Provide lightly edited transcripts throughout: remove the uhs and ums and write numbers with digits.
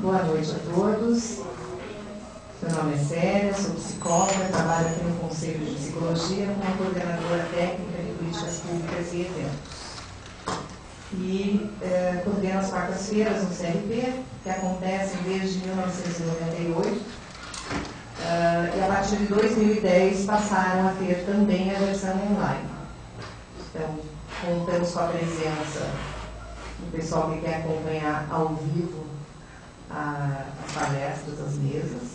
Boa noite a todos. Meu nome é Célia, sou psicóloga, trabalho aqui no Conselho de Psicologia como coordenadora técnica de políticas públicas e eventos. E coordeno as quartas-feiras no CLP, que acontecem desde 1998, e a partir de 2010 passaram a ter também a versão online. Então, contamos com a presença do pessoal que quer acompanhar ao vivo as palestras, as mesas,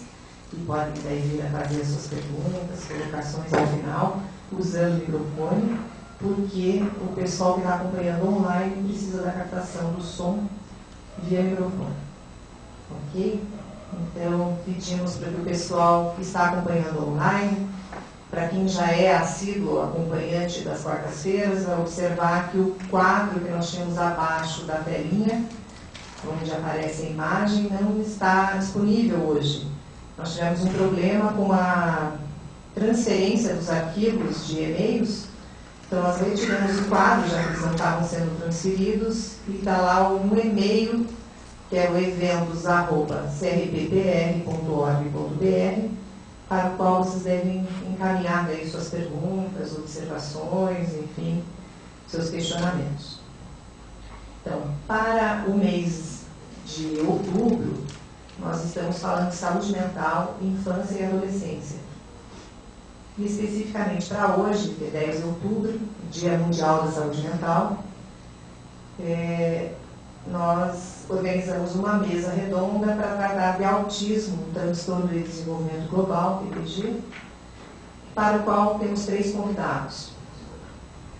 e podem daí vir a fazer as suas perguntas, colocações ao final, usando o microfone, porque o pessoal que está acompanhando online precisa da captação do som via microfone. Ok? Então, pedimos para que o pessoal que está acompanhando online, para quem já é assíduo acompanhante das quartas-feiras, vai observar que o quadro que nós tínhamos abaixo da telinha, onde aparece a imagem, não está disponível hoje. Nós tivemos um problema com a transferência dos arquivos de e-mails, então nós retiramos o quadro, já que eles não estavam sendo transferidos, e está lá um e-mail, que é o eventos@crppr.org.br, para o qual vocês devem encaminhar daí suas perguntas, observações, enfim, seus questionamentos. Então, para o mês de outubro, nós estamos falando de saúde mental, infância e adolescência. E especificamente para hoje, que é 10 de outubro, Dia Mundial da Saúde Mental, nós organizamos uma mesa redonda para tratar de autismo, um transtorno de desenvolvimento global, TDG, para o qual temos 3 convidados.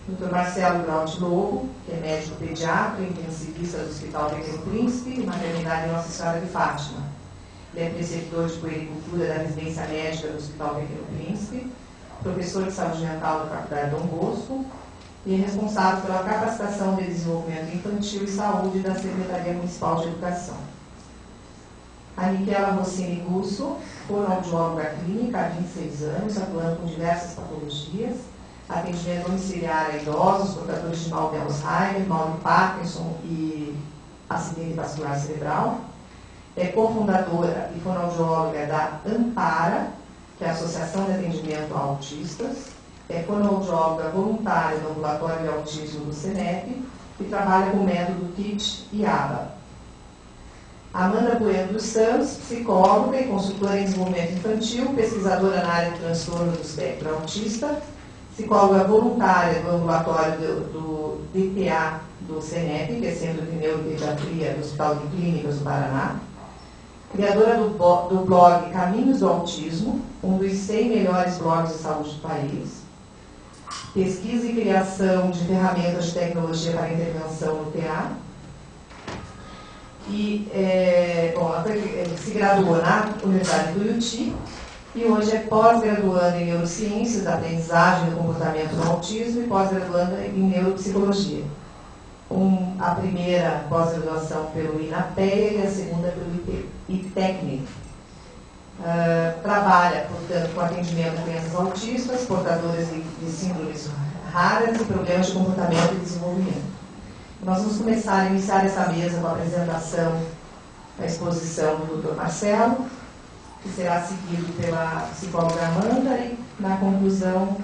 O Dr. Marcelo Grotti Lobo, que é médico pediatra e intensivista do Hospital Pequeno Príncipe e Maternidade Nossa Senhora de Fátima. Ele é preceptor de puericultura da residência médica do Hospital Pequeno Príncipe, professor de saúde mental da Faculdade Dom Bosco e é responsável pela capacitação de desenvolvimento infantil e saúde da Secretaria Municipal de Educação. A Miquela Rossini Russo, fonoaudióloga clínica há 26 anos, atuando com diversas patologias, atendimento domiciliar a idosos, portadores de mal de Alzheimer, mal de Parkinson e acidente vascular cerebral. É cofundadora e fonoaudióloga da AMPARA, que é a Associação de Atendimento a Autistas. É fonoaudióloga voluntária no Ambulatório de Autismo do SENEP e trabalha com o método TIT e ABA. Amanda Bueno dos Santos, psicóloga e consultora em desenvolvimento infantil, pesquisadora na área de transtorno do espectro autista, psicóloga voluntária do ambulatório do DTA do SENEP, que é Centro de Neuropediatria do Hospital de Clínicas do Paraná, criadora do blog Caminhos do Autismo, um dos 100 melhores blogs de saúde do país, pesquisa e criação de ferramentas de tecnologia para intervenção no TA, e ela se graduou na Universidade do UTI e hoje é pós-graduanda em Neurociências da Aprendizagem e do Comportamento no Autismo e pós-graduanda em Neuropsicologia. A primeira pós-graduação pelo INAPEA e a segunda pelo ITECNIC. Trabalha, portanto, com atendimento a crianças autistas, portadoras de síndromes raras e problemas de comportamento e desenvolvimento. Nós vamos começar a iniciar essa mesa com a apresentação da exposição do Dr. Marcelo, que será seguido pela psicóloga Amanda e, na conclusão,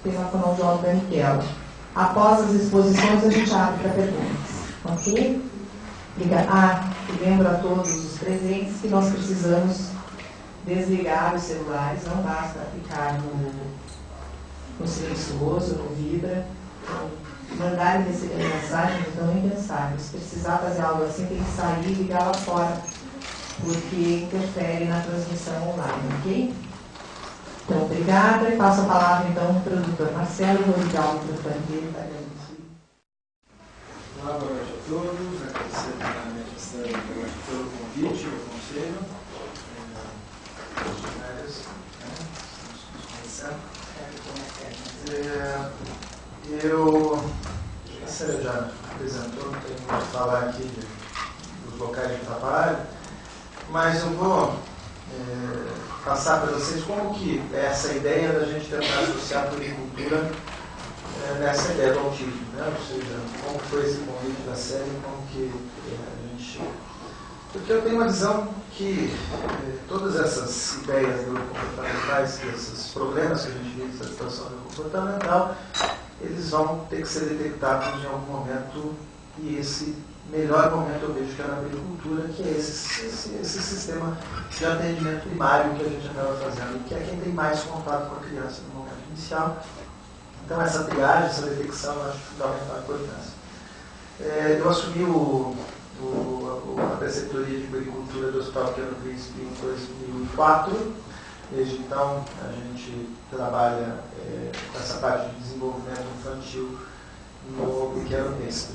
pela fonoaudióloga Miquela. Após as exposições, a gente abre para perguntas. Ok? Obrigada. Lembro a todos os presentes que nós precisamos desligar os celulares, não basta ficar no silencioso, no vibra. Mandar e receber mensagem, então nem pensar. Se precisar fazer algo assim, tem que sair e ligar lá fora, porque interfere na transmissão online, ok? Então, obrigada e passo a palavra então para o Dr. Marcelo. Vou ligar o microfone dele para agradecer. Olá, boa noite a todos. Agradecer primeiramente a Célia pelo convite, pelo conselho. A Célia já apresentou, não tenho muito a falar aqui dos locais de trabalho, mas eu vou passar para vocês como que é essa ideia da gente tentar associar a puericultura nessa ideia do autismo, né? Ou seja, como foi esse convite da série, como que a gente Porque eu tenho uma visão que todas essas ideias comportamentais, esses problemas que a gente vive nessa situação comportamental, eles vão ter que ser detectados em algum momento, e esse melhor momento eu vejo que é na agricultura, que é esse sistema de atendimento primário que a gente acaba fazendo, que é quem tem mais contato com a criança no momento inicial. Então essa triagem, essa detecção, eu acho fundamental a importância. Eu assumi a preceptoria de agricultura do Hospital Pequeno Príncipe em 2004. Desde então a gente trabalha com essa parte de desenvolvimento infantil no Pequeno Príncipe.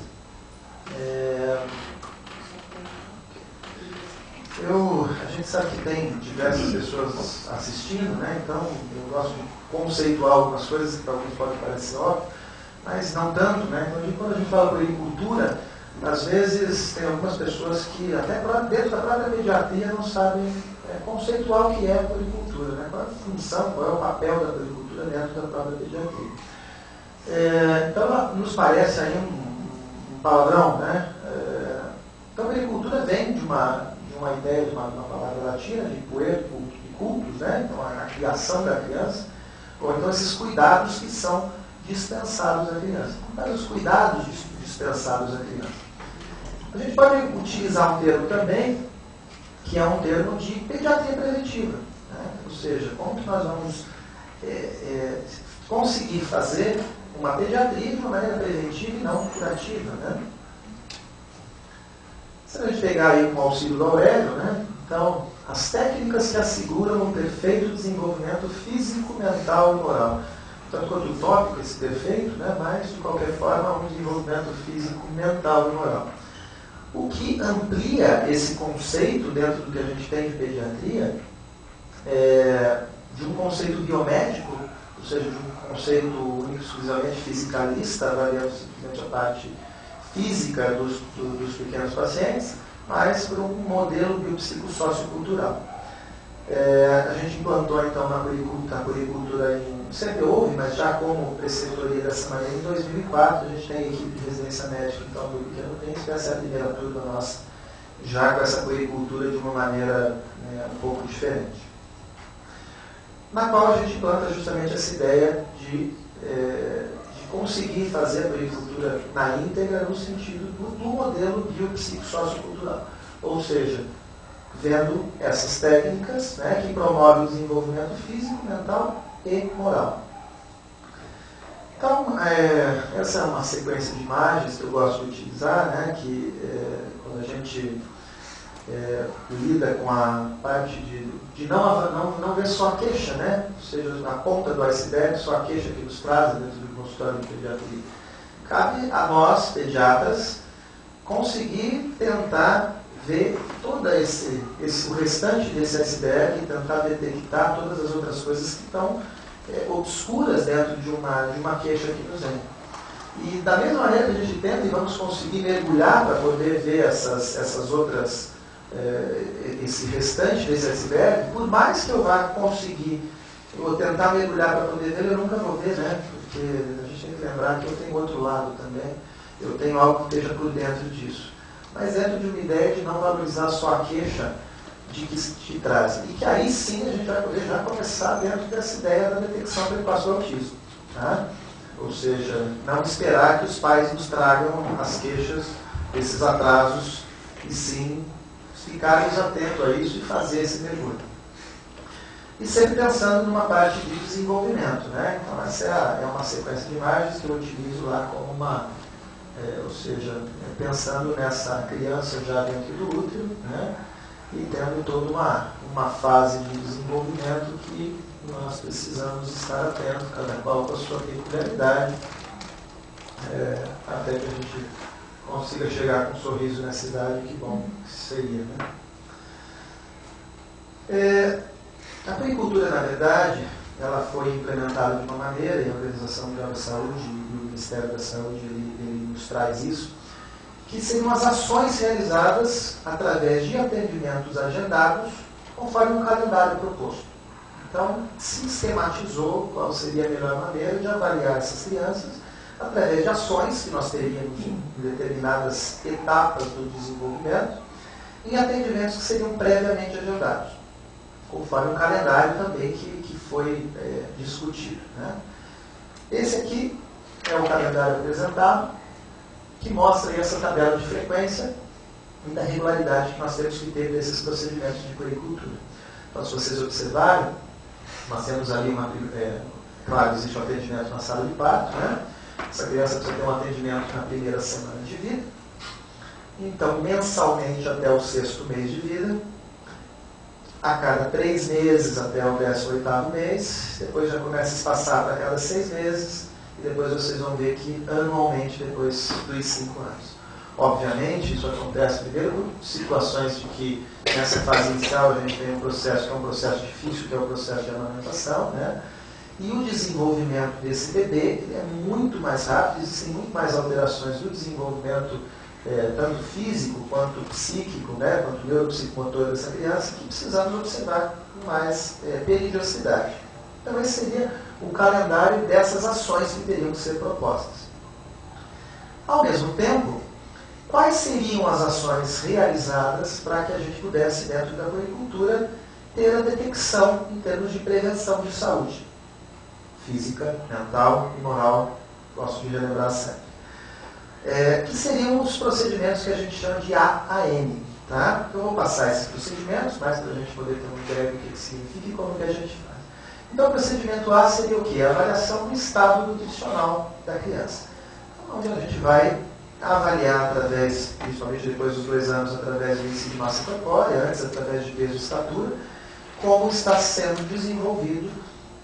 A gente sabe que tem diversas pessoas assistindo, né? Então eu gosto de conceituar algumas coisas que para alguns podem parecer óbvio, mas não tanto, né? Então, quando a gente fala de agricultura, às vezes tem algumas pessoas que até dentro da própria pediatria não sabem conceituar o que é a agricultura, né? Qual é a função, qual é o papel da agricultura dentro da própria pediatria. Então nos parece aí um palavrão, né? Então a agricultura vem de uma ideia, de uma palavra latina, de puer, de cultus, né? Então a criação da criança, ou então esses cuidados que são dispensados à criança. Quais os cuidados dispensados à criança? A gente pode utilizar um termo também, que é um termo de pediatria preventiva, né? Ou seja, como que nós vamos conseguir fazer uma pediatria de uma maneira preventiva e não curativa, né? Se a gente pegar aí o auxílio do Aurélio, né? Então, as técnicas que asseguram um perfeito desenvolvimento físico, mental e moral. Tanto quanto utópico esse perfeito, né? Mas, de qualquer forma, um desenvolvimento físico, mental e moral. O que amplia esse conceito dentro do que a gente tem de pediatria, de um conceito biomédico, ou seja, de um conceito único exclusivamente fisicalista, avaliando simplesmente a parte física dos pequenos pacientes, mas por um modelo biopsicossociocultural. A gente implantou então na puericultura sempre houve, mas já como preceptoria dessa maneira em 2004. A gente tem a equipe de residência médica então do Pequeno Príncipe. Essa é a primeira turma nossa, já com essa puericultura de uma maneira um pouco diferente, na qual a gente implanta justamente essa ideia de conseguir fazer a puericultura na íntegra no sentido do modelo biopsicossociocultural, ou seja, vendo essas técnicas, né, que promovem o desenvolvimento físico, mental e moral. Então, essa é uma sequência de imagens que eu gosto de utilizar, né, que quando a gente lida com a parte de não ver só a queixa, né, ou seja, a ponta do iceberg, só a queixa que nos traz dentro do consultório de pediatria. Cabe a nós, pediatras, conseguir tentar ver todo o restante desse iceberg e tentar detectar todas as outras coisas que estão obscuras dentro de uma queixa que nos vem. E da mesma maneira que a gente tenta e vamos conseguir mergulhar para poder ver essas outras, esse restante desse iceberg, por mais que eu vá conseguir, eu vou tentar mergulhar para poder ver, eu nunca vou ver, né? Porque a gente tem que lembrar que eu tenho outro lado também, eu tenho algo que esteja por dentro disso. Mas dentro de uma ideia de não valorizar só a queixa de que te traz. E que aí sim a gente vai poder já começar dentro dessa ideia da detecção precoce do autismo. Tá? Ou seja, não esperar que os pais nos tragam as queixas, esses atrasos, e sim ficarmos atentos a isso e fazer esse mergulho. E sempre pensando numa parte de desenvolvimento, né? Então essa é uma sequência de imagens que eu utilizo lá como ou seja, pensando nessa criança já dentro do útero, né? E tendo toda uma fase de desenvolvimento que nós precisamos estar atentos, cada qual com a sua peculiaridade, até que a gente consiga chegar com um sorriso nessa idade, que bom que seria, né? A puericultura, na verdade, ela foi implementada de uma maneira, e a Organização Mundial da Saúde e o Ministério da Saúde ele nos traz isso, que seriam as ações realizadas através de atendimentos agendados, conforme um calendário proposto. Então, sistematizou qual seria a melhor maneira de avaliar essas crianças através de ações que nós teríamos em determinadas etapas do desenvolvimento, em atendimentos que seriam previamente agendados, conforme um calendário também que foi discutido, né? Esse aqui é o calendário apresentado, que mostra aí essa tabela de frequência e da regularidade que nós temos que ter nesses procedimentos de puericultura. Então, se vocês observarem, nós temos ali claro, existe um atendimento na sala de parto, né? Essa criança precisa ter um atendimento na primeira semana de vida. Então, mensalmente até o 6º mês de vida, a cada 3 meses até o 18º mês, depois já começa a espaçar para cada 6 meses, e depois vocês vão ver que anualmente depois dos 5 anos. Obviamente, isso acontece primeiro por situações de que nessa fase inicial a gente tem um processo que é um processo difícil, que é o processo de amamentação, né? E o desenvolvimento desse bebê ele é muito mais rápido, existem muito mais alterações do desenvolvimento, tanto físico quanto psíquico, né? Quanto neuropsicomotor dessa criança, que precisamos observar com mais periodicidade. Então, esse seria o calendário dessas ações que teriam que ser propostas. Ao mesmo tempo, quais seriam as ações realizadas para que a gente pudesse, dentro da puericultura, ter a detecção em termos de prevenção de saúde física, mental e moral, gosto de relembrar sempre. Que seriam os procedimentos que a gente chama de AAN. Tá? Eu vou passar esses procedimentos, mas para a gente poder ter uma ideia do que significa e como que a gente faz. Então, o procedimento A seria o quê? A avaliação do estado nutricional da criança. Então, onde a gente vai avaliar através, principalmente depois dos 2 anos, através do índice de massa corpórea, antes através de peso e estatura, como está sendo desenvolvido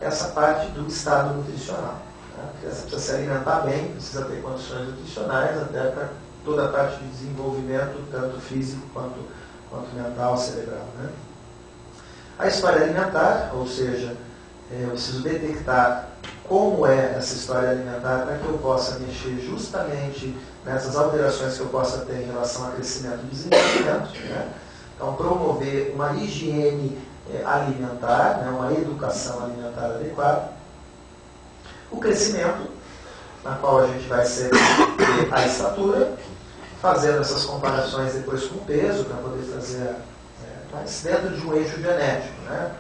essa parte do estado nutricional. A criança precisa se alimentar bem, precisa ter condições nutricionais, até para toda a parte de desenvolvimento, tanto físico quanto mental, cerebral, né? A história alimentar, ou seja, eu preciso detectar como é essa história alimentar para que eu possa mexer justamente nessas alterações que eu possa ter em relação a crescimento e desenvolvimento, né? Então, promover uma higiene alimentar, né? Uma educação alimentar adequada. O crescimento, na qual a gente vai ser a estatura, fazendo essas comparações depois com o peso, para poder fazer mas dentro de um eixo genético, né?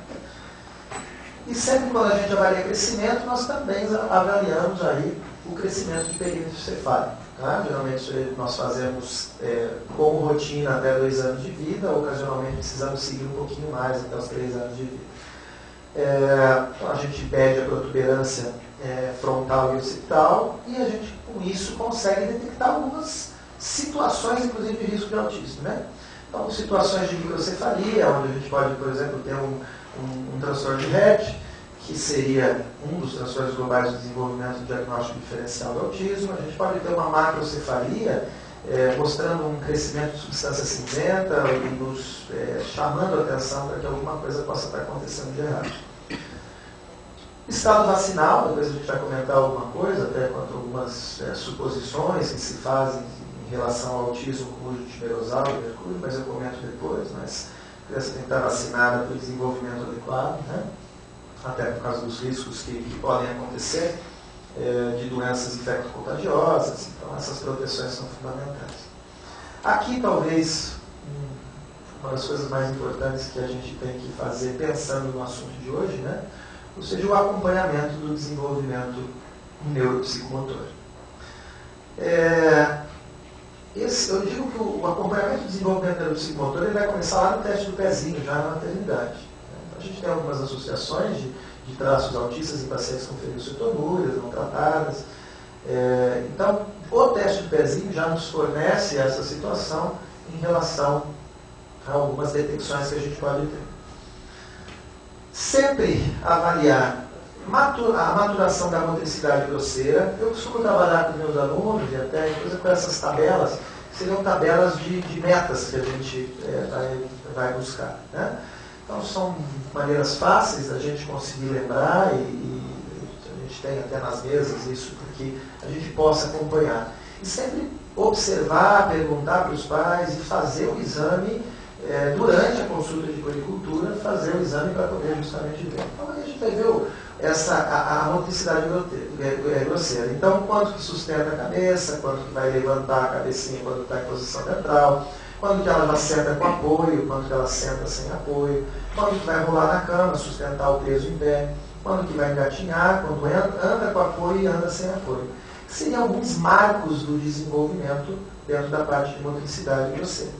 E sempre quando a gente avalia crescimento, nós também avaliamos aí o crescimento de perímetro cefálico. Tá? Geralmente nós fazemos como rotina até 2 anos de vida, ocasionalmente precisamos seguir um pouquinho mais até os 3 anos de vida. Então a gente pede a protuberância frontal e occipital e a gente com isso consegue detectar algumas situações, inclusive de risco de autismo, né? Então, situações de microcefalia, onde a gente pode, por exemplo, ter um transtorno de Rett, que seria um dos transtornos globais de desenvolvimento do diagnóstico diferencial do autismo. A gente pode ter uma macrocefalia, mostrando um crescimento de substância cinzenta e nos chamando a atenção para que alguma coisa possa estar acontecendo de errado. Estado vacinal, depois a gente vai comentar alguma coisa, até quanto a algumas suposições que se fazem em relação ao autismo com uso de timerosal e mercúrio, mas eu comento depois, mas a criança tem que estar vacinada para o desenvolvimento adequado, né? Até por causa dos riscos que podem acontecer de doenças infecto-contagiosas, então essas proteções são fundamentais. Aqui talvez uma das coisas mais importantes que a gente tem que fazer pensando no assunto de hoje, né? Ou seja, o acompanhamento do desenvolvimento neuropsicomotor. Eu digo que o acompanhamento do desenvolvimento neuropsicomotor ele vai começar lá no teste do pezinho, já na maternidade. Então, a gente tem algumas associações de traços autistas em pacientes com fenilcetonuras não tratadas. Então, o teste do pezinho já nos fornece essa situação em relação a algumas detecções que a gente pode ter. Sempre avaliar a maturação da motricidade grosseira. Eu costumo trabalhar com meus alunos e até inclusive com essas tabelas, que seriam tabelas de metas que a gente vai buscar, né? Então são maneiras fáceis da gente conseguir lembrar e a gente tem até nas mesas isso, porque a gente possa acompanhar. E sempre observar, perguntar para os pais e fazer o exame durante a consulta de puericultura, fazer o exame para poder justamente ver. Então aí a gente vai ver a motricidade grosseira. Então, quanto que sustenta a cabeça, quanto que vai levantar a cabecinha quando está em posição ventral, quando que ela já senta com apoio, quando que ela senta sem apoio, quando que vai rolar na cama, sustentar o peso em pé, quando que vai engatinhar, quando anda com apoio e anda sem apoio. Seriam alguns marcos do desenvolvimento dentro da parte de motricidade de você.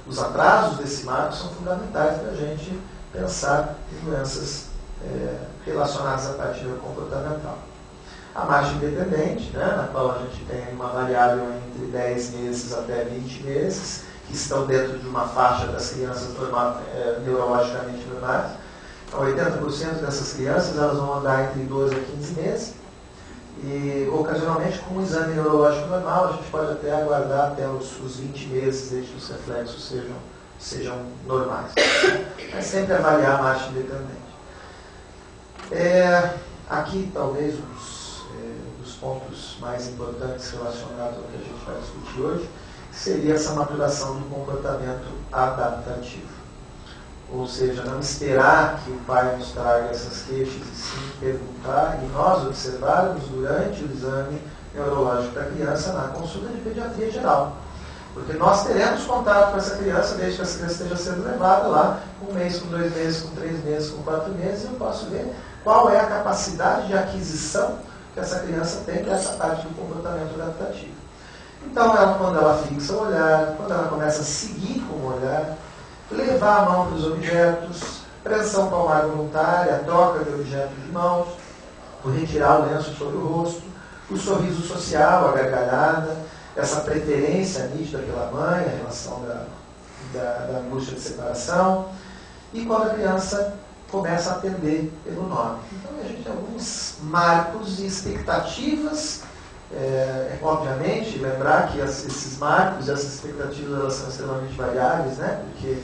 Os atrasos desse marco são fundamentais para a gente pensar em doenças relacionadas à parte neurocomportamental. A marcha independente, né, na qual a gente tem uma variável entre 10 meses até 20 meses, que estão dentro de uma faixa das crianças neurologicamente normais. Então, 80% dessas crianças elas vão andar entre 12 a 15 meses. E, ocasionalmente, com um exame neurológico normal, a gente pode até aguardar até os 20 meses desde que os reflexos sejam normais. Mas sempre avaliar a marcha independente. Aqui, talvez, dos pontos mais importantes relacionados ao que a gente vai discutir hoje, seria essa maturação do comportamento adaptativo. Ou seja, não esperar que o pai nos traga essas queixas e sim perguntar e nós observarmos durante o exame neurológico da criança na consulta de pediatria geral. Porque nós teremos contato com essa criança desde que essa criança esteja sendo levada lá, com 1 mês, com 2 meses, com 3 meses, com 4 meses, e eu posso ver qual é a capacidade de aquisição que essa criança tem dessa parte do comportamento adaptativo. Então, quando ela fixa o olhar, quando ela começa a seguir com o olhar, levar a mão para os objetos, pressão palmar voluntária, a troca de objetos de mãos, o retirar o lenço sobre o rosto, o sorriso social, a gargalhada, essa preferência nítida pela mãe, a relação da angústia de separação, e quando a criança começa a atender pelo nome. Então, a gente tem alguns marcos e expectativas. Obviamente, lembrar que esses marcos e essas expectativas elas são extremamente variáveis, né? Porque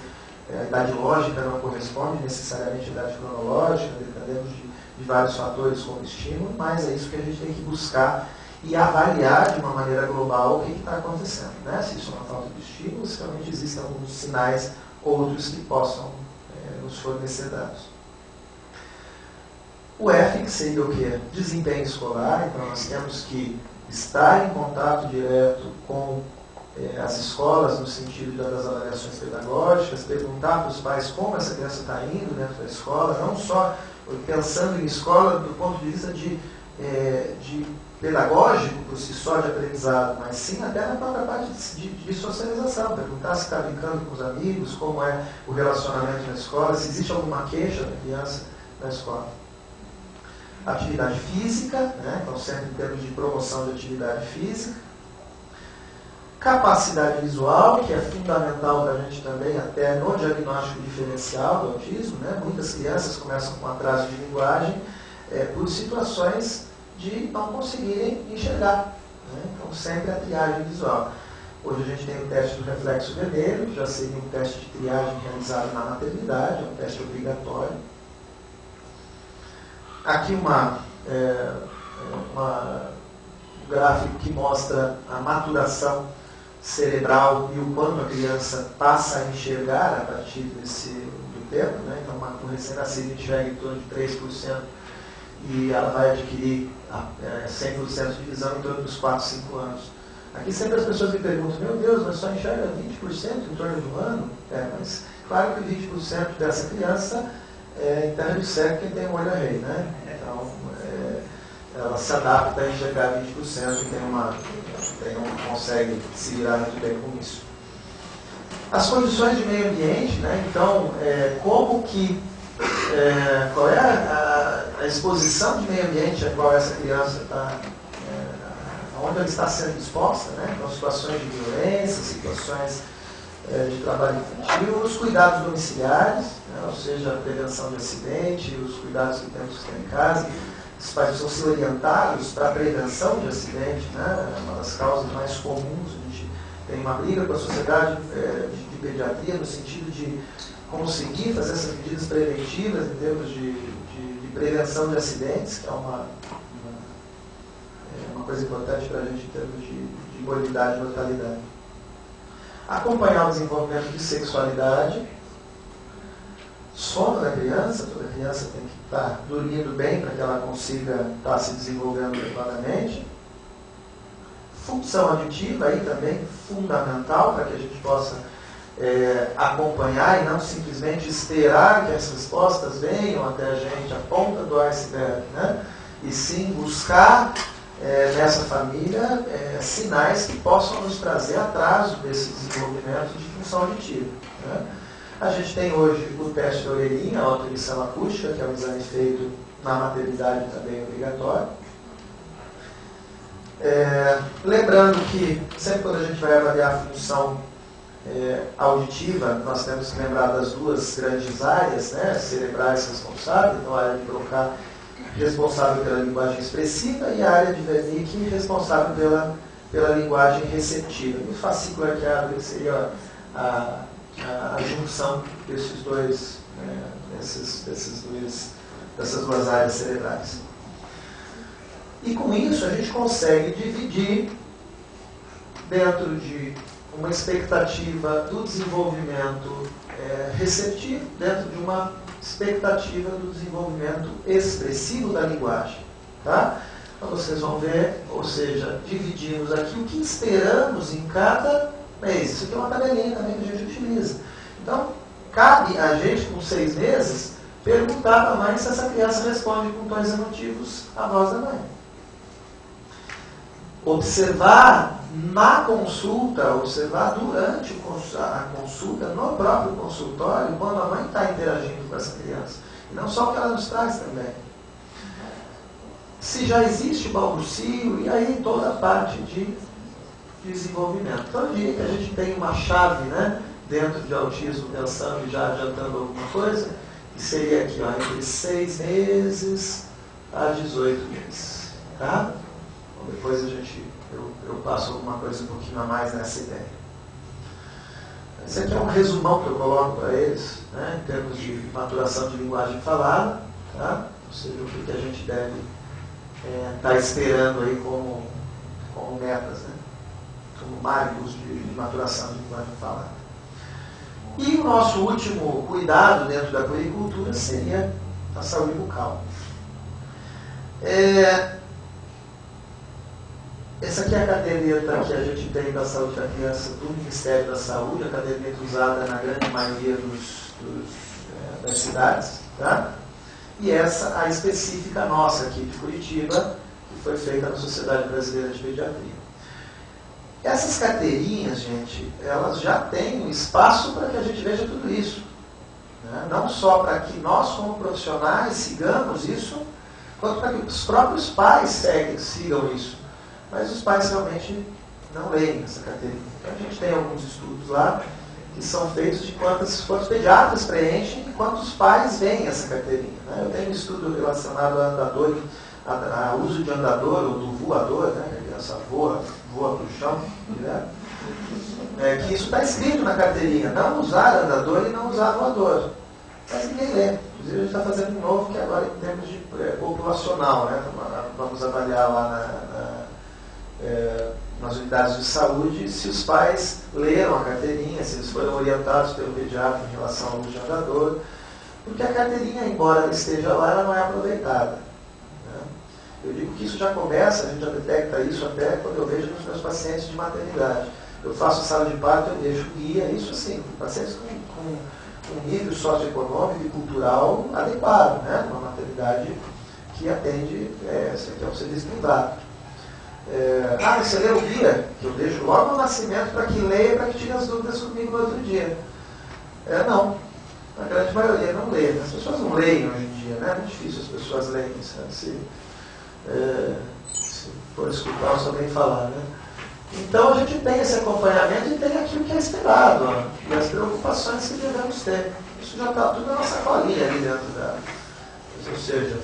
a idade lógica não corresponde necessariamente à idade cronológica, dependemos de vários fatores como estímulo, mas é isso que a gente tem que buscar e avaliar de uma maneira global o que está acontecendo, né? Se isso é uma falta de estímulo, se realmente existem alguns sinais, outros que possam nos fornecer dados. O F, que seria o quê? Desempenho escolar. Então, nós temos que estar em contato direto com as escolas, no sentido das avaliações pedagógicas, perguntar para os pais como essa criança está indo dentro da escola, não só pensando em escola do ponto de vista de pedagógico por si só, de aprendizado, mas sim até na própria parte de socialização, perguntar se está brincando com os amigos, como é o relacionamento na escola, se existe alguma queixa da criança na escola. Atividade física, né? Então sempre em termos de promoção de atividade física. Capacidade visual, que é fundamental para a gente também até no diagnóstico diferencial do autismo, né? Muitas crianças começam com atraso de linguagem por situações de não conseguirem enxergar, né? Então sempre a triagem visual. Hoje a gente tem o teste do reflexo vermelho, que já seria um teste de triagem realizado na maternidade, é um teste obrigatório. Aqui um gráfico que mostra a maturação cerebral e o quanto a criança passa a enxergar a partir do tempo, né? Então, uma recém-nascida enxerga em torno de 3% e ela vai adquirir 100% de visão em torno dos 4, 5 anos. Aqui sempre as pessoas me perguntam, meu Deus, mas só enxerga 20% em torno de um ano? Mas claro que 20% dessa criança então ele cego quem tem um olho rei, né? Então, ela se adapta a enxergar 20% e consegue se virar muito bem com isso. As condições de meio ambiente, né? Então, qual é a exposição de meio ambiente a qual essa criança está, onde ela está sendo exposta, né? Então, situações de violência, situações de trabalho infantil, os cuidados domiciliares, né, ou seja, a prevenção de acidente, os cuidados que temos que ter em casa. Os pais precisam ser orientados para a prevenção de acidente, né, é uma das causas mais comuns. A gente tem uma briga com a sociedade de pediatria no sentido de conseguir fazer essas medidas preventivas em termos de prevenção de acidentes, que é uma coisa importante para a gente em termos de morbidade e mortalidade. Acompanhar o desenvolvimento de sexualidade, sono da criança, toda criança tem que estar dormindo bem para que ela consiga estar se desenvolvendo adequadamente. função aditiva aí também fundamental para que a gente possa acompanhar e não simplesmente esperar que as respostas venham até a gente, a ponta do iceberg, né? E sim buscar nessa família sinais que possam nos trazer atraso desse desenvolvimento de função auditiva, né? A gente tem hoje o teste da orelhinha, a audição acústica, que é um exame feito na maternidade também obrigatório. Lembrando que sempre quando a gente vai avaliar a função auditiva, nós temos que lembrar das duas grandes áreas, né, cerebrais responsáveis, então a área de Broca responsável pela linguagem expressiva e a área de Wernicke responsável pela linguagem receptiva. E o fascículo arqueado seria a junção desses dois, dessas duas áreas cerebrais. E com isso a gente consegue dividir dentro de uma expectativa do desenvolvimento receptivo, dentro de uma expectativa do desenvolvimento expressivo da linguagem. Tá? Então vocês vão ver, ou seja, dividimos aqui o que esperamos em cada mês. Isso aqui é uma tabelinha também que a gente utiliza. Então, cabe a gente, com 6 meses, perguntar para a mãe se essa criança responde com tons emotivos à voz da mãe. Observar na consulta, observar durante a consulta, no próprio consultório, quando a mãe está interagindo com essa criança. E não só o que ela nos traz também. Se já existe balbucio, e aí toda a parte de desenvolvimento. Então eu diria que a gente tem uma chave, né, dentro de autismo, pensando e já adiantando alguma coisa, que seria aqui, ó, entre 6 meses a 18 meses. Tá? Então, depois eu passo alguma coisa um pouquinho a mais nessa ideia. Esse aqui é um resumão que eu coloco para eles, né, em termos de maturação de linguagem falada, tá? Ou seja, o que a gente deve estar esperando aí como metas, né? Como marcos de maturação de linguagem falada. E o nosso último cuidado dentro da puericultura seria a saúde bucal. Essa aqui é a caderneta que a gente tem da saúde da criança do Ministério da Saúde, a caderneta usada na grande maioria das cidades. Tá? E essa, a específica nossa aqui de Curitiba, que foi feita na Sociedade Brasileira de Pediatria. Essas carteirinhas, gente, elas já têm um espaço para que a gente veja tudo isso. Né? Não só para que nós, como profissionais, sigamos isso, quanto para que os próprios pais sigam isso. Mas os pais realmente não leem essa carteirinha. Então a gente tem alguns estudos lá que são feitos de quantos pediatras preenchem e quantos pais veem essa carteirinha. Né? Eu tenho um estudo relacionado a andador, a uso de andador ou do voador, né? A criança voa para o chão, né? Que isso está escrito na carteirinha, não usar andador e não usar voador. Mas ninguém lê. Inclusive a gente está fazendo um novo que agora em termos de populacional, né? Vamos avaliar lá nas unidades de saúde se os pais leram a carteirinha, se eles foram orientados pelo pediatra em relação ao uso de andador, porque a carteirinha, embora ela esteja lá, ela não é aproveitada. Né? Eu digo que isso já começa, a gente já detecta isso até quando eu vejo nos meus pacientes de maternidade. Eu faço sala de parto, eu deixo guia, isso assim, pacientes com um nível socioeconômico e cultural adequado, né? Uma maternidade que atende, esse aqui é um serviço privado. Você lê o guia, que eu deixo logo no nascimento para que leia, para que tire as dúvidas comigo no outro dia. Não. A grande maioria não lê. As pessoas não leem hoje em dia, né? É muito difícil as pessoas leem, sabe? Se for escutar, eu só bem falar, né? Então a gente tem esse acompanhamento e tem aquilo que é esperado, ó, e as preocupações que devemos ter. Isso já está tudo na nossa colinha ali dentro ou seja,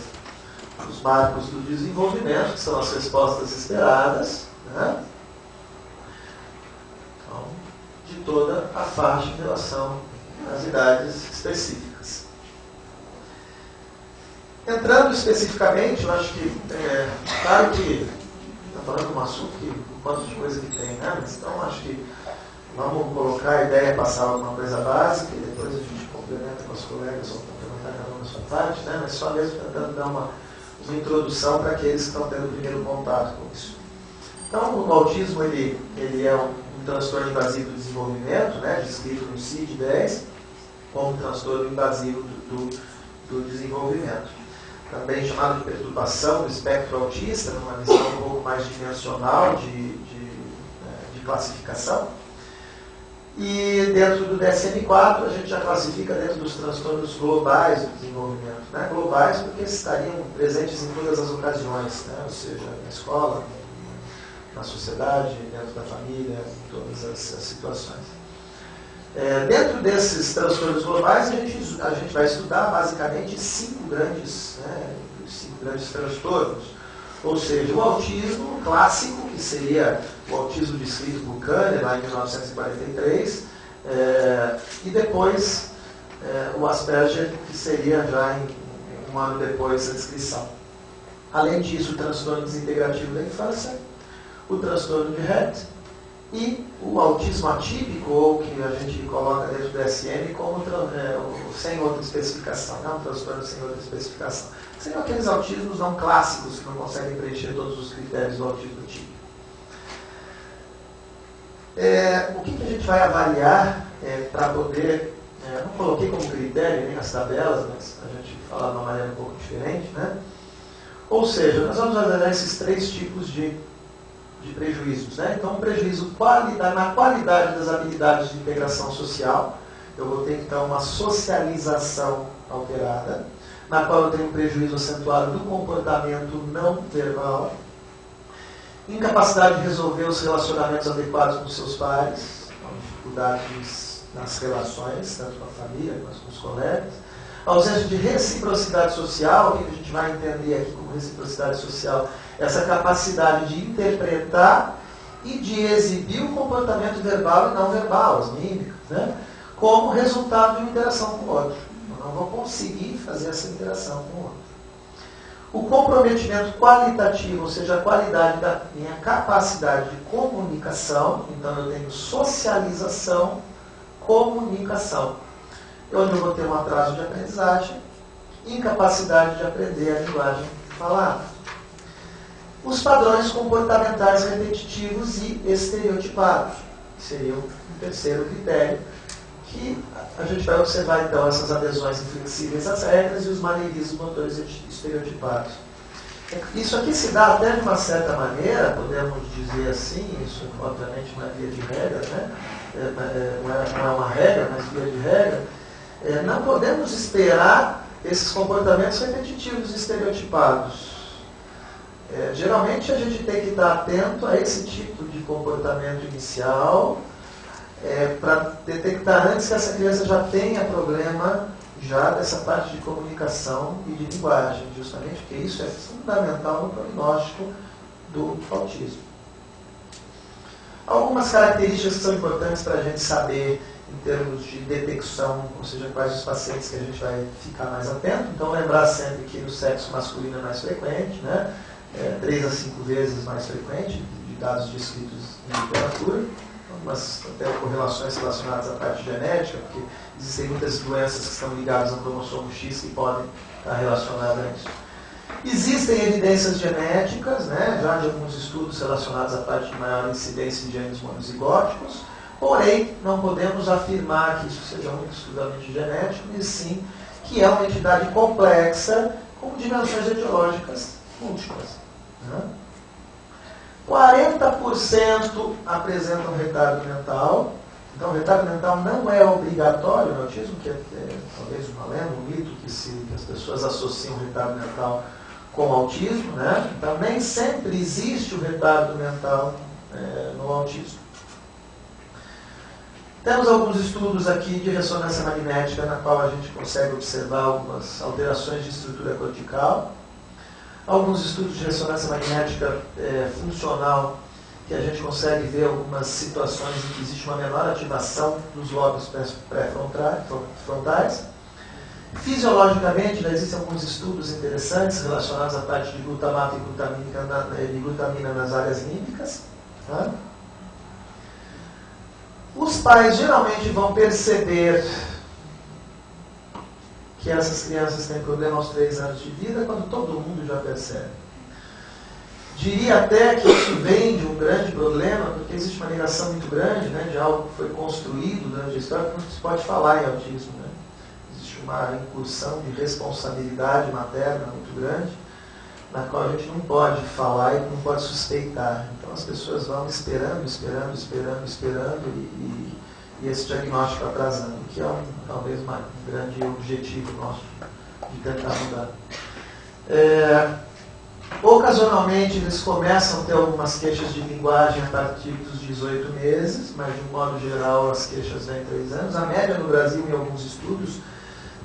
os marcos do desenvolvimento, que são as respostas esperadas, né? Então, de toda a faixa em relação às idades específicas. Entrando especificamente, eu acho que, claro que está falando de um assunto que o quanto de coisa que tem, né? Mas, então acho que vamos colocar a ideia, passar alguma coisa básica e depois a gente complementa com os colegas ou complementar cada um na sua parte, né? Mas só mesmo tentando dar uma introdução para aqueles que estão tendo o primeiro contato com isso. Então, o autismo ele é um transtorno invasivo do desenvolvimento, né, descrito no CID-10, como transtorno invasivo do desenvolvimento. Também chamado de perturbação do espectro autista, numa visão um pouco mais dimensional de classificação. E dentro do DSM-4 a gente já classifica dentro dos transtornos globais do desenvolvimento. Né? Globais porque estariam presentes em todas as ocasiões, né? Ou seja, na escola, na sociedade, dentro da família, em todas as situações. Dentro desses transtornos globais, a gente vai estudar basicamente cinco grandes transtornos. Ou seja, o autismo clássico, que seria o autismo descrito por Kahneman lá em 1943, e depois o Asperger, que seria já um ano depois a descrição. Além disso, o transtorno desintegrativo da infância, o transtorno de Rett e o autismo atípico, ou que a gente coloca dentro do DSM como sem outra especificação, né? Um transtorno sem outra especificação. Seriam aqueles autismos não clássicos que não conseguem preencher todos os critérios do autismo típico. O que a gente vai avaliar para poder... não coloquei como critério nem nas tabelas, mas a gente fala de uma maneira um pouco diferente, né? Ou seja, nós vamos avaliar esses três tipos de prejuízos, né? Então, um prejuízo na qualidade das habilidades de integração social. Eu vou ter, então, uma socialização alterada, na qual eu tenho um prejuízo acentuado do comportamento não verbal, incapacidade de resolver os relacionamentos adequados com seus pares, dificuldades nas relações, tanto com a família quanto com os colegas, ausência de reciprocidade social. O que a gente vai entender aqui como reciprocidade social? Essa capacidade de interpretar e de exibir o comportamento verbal e não verbal, as mímicas, né? Como resultado de uma interação com o outro. Eu não vou conseguir fazer essa interação com o outro. O comprometimento qualitativo, ou seja, a qualidade da minha capacidade de comunicação. Então eu tenho socialização, comunicação, onde eu vou ter um atraso de aprendizagem, incapacidade de aprender a linguagem falada. Os padrões comportamentais repetitivos e estereotipados, que seriam o terceiro critério, que a gente vai observar então essas adesões inflexíveis às regras e os maneirismos motores estereotipados. Isso aqui se dá até de uma certa maneira, podemos dizer assim, isso obviamente não é via de regra, né? Não é uma regra, mas via de regra. Não podemos esperar esses comportamentos repetitivos e estereotipados. Geralmente a gente tem que estar atento a esse tipo de comportamento inicial para detectar antes que essa criança já tenha problema já dessa parte de comunicação e de linguagem, justamente porque isso é fundamental no prognóstico do autismo. Algumas características que são importantes para a gente saber em termos de detecção, ou seja, quais os pacientes que a gente vai ficar mais atento. Então, lembrar sempre que no sexo masculino é mais frequente, né? 3 a 5 vezes mais frequente, de dados descritos em literatura. Algumas até correlações relacionadas à parte genética, porque existem muitas doenças que estão ligadas ao cromossomo X que podem estar relacionadas a isso. Existem evidências genéticas, né, já de alguns estudos relacionados à parte de maior incidência de genes monozigóticos, porém, não podemos afirmar que isso seja único exclusivamente genético, e sim que é uma entidade complexa com dimensões etiológicas múltiplas. Né? 40% apresentam retardo mental. Então, o retardo mental não é obrigatório no autismo, que é talvez uma lenda, um mito que as pessoas associam o retardo mental com autismo, né? Então, nem sempre existe o retardo mental no autismo. Temos alguns estudos aqui de ressonância magnética, na qual a gente consegue observar algumas alterações de estrutura cortical. Alguns estudos de ressonância magnética funcional, que a gente consegue ver algumas situações em que existe uma menor ativação dos lóbulos pré-frontais. Fisiologicamente, já existem alguns estudos interessantes relacionados à parte de glutamato e glutamina nas áreas límbicas. Tá? Os pais geralmente vão perceber que essas crianças têm problema aos 3 anos de vida, quando todo mundo já percebe. Diria até que isso vem de um grande problema, porque existe uma negação muito grande, né, de algo que foi construído durante a história, que não se pode falar em autismo, né? Existe uma incursão de responsabilidade materna muito grande, na qual a gente não pode falar e não pode suspeitar. Então as pessoas vão esperando e esse diagnóstico atrasando, que é talvez um grande objetivo nosso de tentar mudar. Ocasionalmente eles começam a ter algumas queixas de linguagem a partir dos 18 meses, mas de um modo geral as queixas vêm em 3 anos. A média no Brasil, em alguns estudos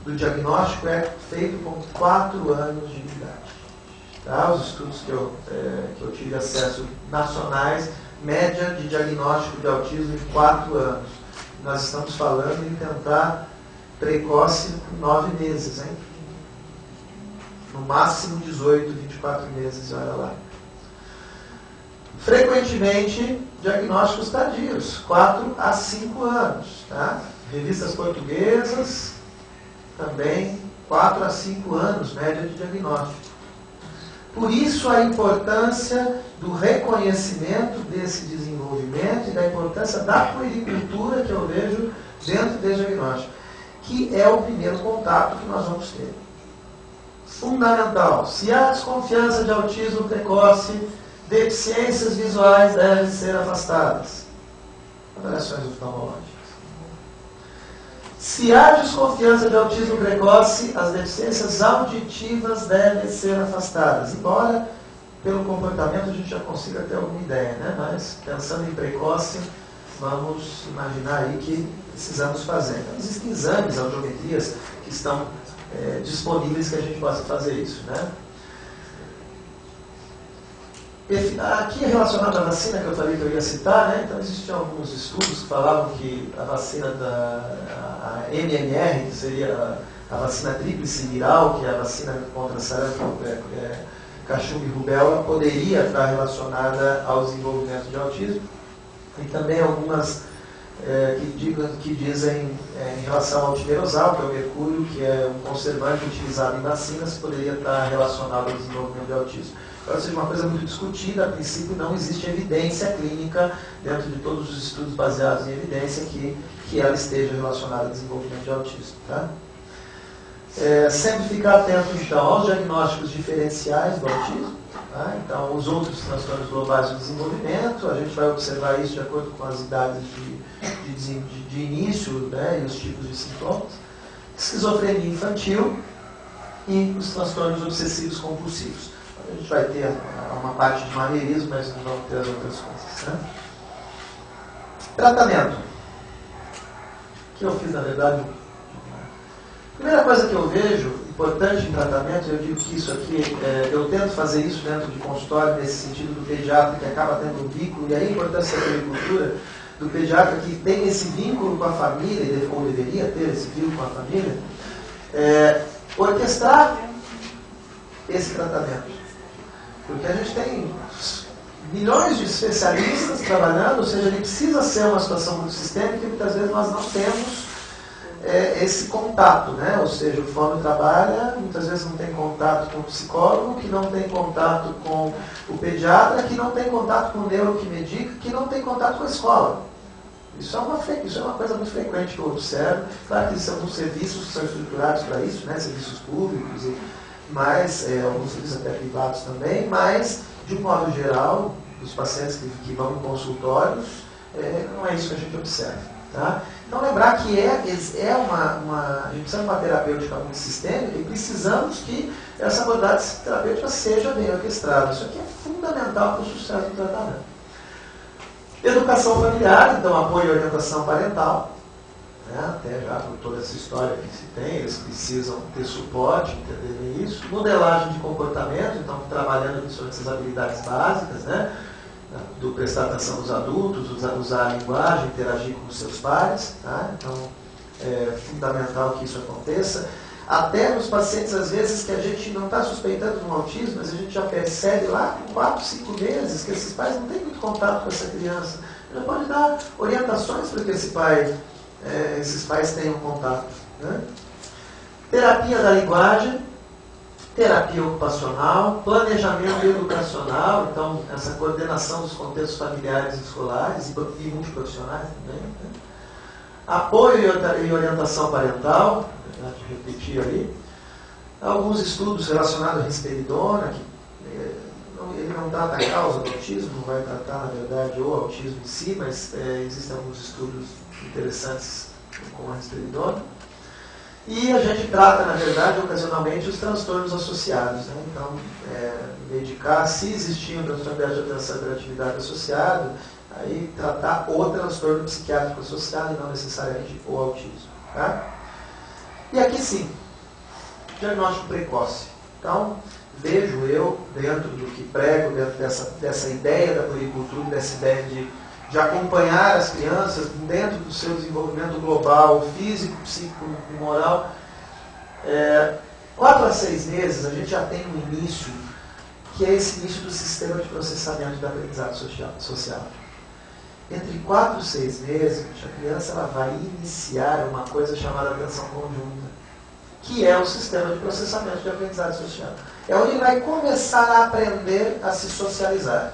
do diagnóstico, é feito com 4 anos de idade. Tá? Os estudos que eu tive acesso nacionais, média de diagnóstico de autismo em 4 anos. Nós estamos falando em tentar precoce com 9 meses, hein? No máximo 18, 24 meses, olha lá. Frequentemente, diagnósticos tardios, 4 a 5 anos. Tá? Revistas portuguesas, também 4 a 5 anos, média de diagnóstico. Por isso a importância do reconhecimento desse desenvolvimento e da importância da puericultura que eu vejo dentro desse diagnóstico, que é o primeiro contato que nós vamos ter. Fundamental. Se há desconfiança de autismo precoce, deficiências visuais devem ser afastadas. Avaliações oftalmológicas. Se há desconfiança de autismo precoce, as deficiências auditivas devem ser afastadas. Embora, pelo comportamento, a gente já consiga ter alguma ideia, né? Mas, pensando em precoce, vamos imaginar aí que precisamos fazer. Então, existem exames, audiometrias, que estão disponíveis que a gente possa fazer isso, né? Aqui é relacionado à vacina que eu falei que eu ia citar, né? Então existiam alguns estudos que falavam que a vacina a MMR, que seria a vacina tríplice viral, que é a vacina contra sarampo, cachumba e rubéola, poderia estar relacionada ao desenvolvimento de autismo. E também algumas que dizem em relação ao timerosal, que é o mercúrio, que é um conservante utilizado em vacinas, poderia estar relacionado ao desenvolvimento de autismo. Então, seja uma coisa muito discutida, a princípio não existe evidência clínica dentro de todos os estudos baseados em evidência que ela esteja relacionada ao desenvolvimento de autismo. Tá? Sempre ficar atento então aos diagnósticos diferenciais do autismo. Tá? Então, os outros transtornos globais do desenvolvimento, a gente vai observar isso de acordo com as idades de início, né, e os tipos de sintomas. Esquizofrenia infantil e os transtornos obsessivos compulsivos. A gente vai ter uma parte de maneirismo, mas não vamos ter as outras coisas. Né? Tratamento. O que eu fiz, na verdade? A primeira coisa que eu vejo importante em tratamento, eu digo que isso aqui, eu tento fazer isso dentro de consultório, nesse sentido do pediatra que acaba tendo um vínculo, e aí a importância da agricultura do pediatra que tem esse vínculo com a família, ou deveria ter esse vínculo com a família, orquestrar esse tratamento. Porque a gente tem milhões de especialistas trabalhando, ou seja, ele precisa ser uma situação muito sistêmica e muitas vezes nós não temos esse contato, né? Ou seja, o fono trabalha, muitas vezes não tem contato com o psicólogo, que não tem contato com o pediatra, que não tem contato com o neuro que medica, que não tem contato com a escola. Isso é uma coisa muito frequente que eu observo. Claro que existem alguns serviços que são estruturados para isso, né? Serviços públicos, mas alguns serviços até privados também, mas, de um modo geral, os pacientes que vão em consultórios, não é isso que a gente observa. Tá? Então, lembrar que a gente precisa de uma terapêutica muito sistêmica e precisamos que essa abordagem terapêutica seja bem orquestrada. Isso aqui é fundamental para o sucesso do tratamento. Educação familiar, então apoio e orientação parental. Até já por toda essa história que se tem, eles precisam ter suporte, entenderem isso. Modelagem de comportamento, então trabalhando sobre essas habilidades básicas, né? Do prestar atenção nos adultos, usar a linguagem, interagir com os seus pares. Tá? Então é fundamental que isso aconteça. Até nos pacientes, às vezes, que a gente não está suspeitando de um autismo, mas a gente já percebe lá com 4, 5 meses que esses pais não têm muito contato com essa criança. Já pode dar orientações para que esses pais tenham contato. Né? Terapia da linguagem, terapia ocupacional, planejamento educacional, então essa coordenação dos contextos familiares e escolares e multiprofissionais também, né? Apoio e orientação parental, já te repeti ali, alguns estudos relacionados à risperidona, que ele não trata a causa do autismo, não vai tratar, na verdade, o autismo em si, mas existem alguns estudos interessantes com a risperidona. E a gente trata, na verdade, ocasionalmente, os transtornos associados, né? Então, medicar, se existir um transtorno de atenção e hiperatividade associado, aí tratar o transtorno psiquiátrico associado e não necessariamente o autismo. Tá? E aqui sim, diagnóstico precoce. Então, vejo eu, dentro do que prego, dentro dessa ideia da puericultura, dessa ideia de acompanhar as crianças dentro do seu desenvolvimento global, físico, psíquico e moral. 4 a 6 meses a gente já tem um início, que é esse início do sistema de processamento da aprendizagem social. Entre 4 e 6 meses, a criança ela vai iniciar uma coisa chamada atenção conjunta, que é o sistema de processamento de aprendizagem social. É onde ele vai começar a aprender a se socializar.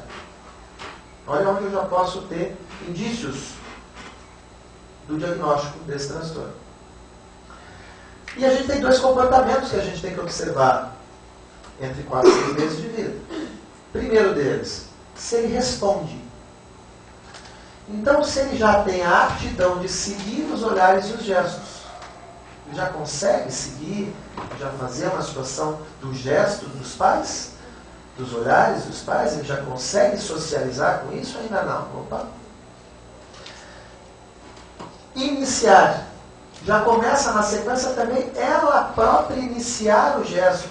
Olha onde eu já posso ter indícios do diagnóstico desse transtorno. E a gente tem 2 comportamentos que a gente tem que observar entre 4 e 6 meses de vida. Primeiro deles, se ele responde. Então, se ele já tem a aptidão de seguir os olhares e os gestos, ele já consegue seguir, já fazer uma situação do gesto dos pais, dos olhares dos pais, ele já consegue socializar com isso? Ainda não. Opa. Iniciar. Já começa na sequência também ela própria iniciar o gesto.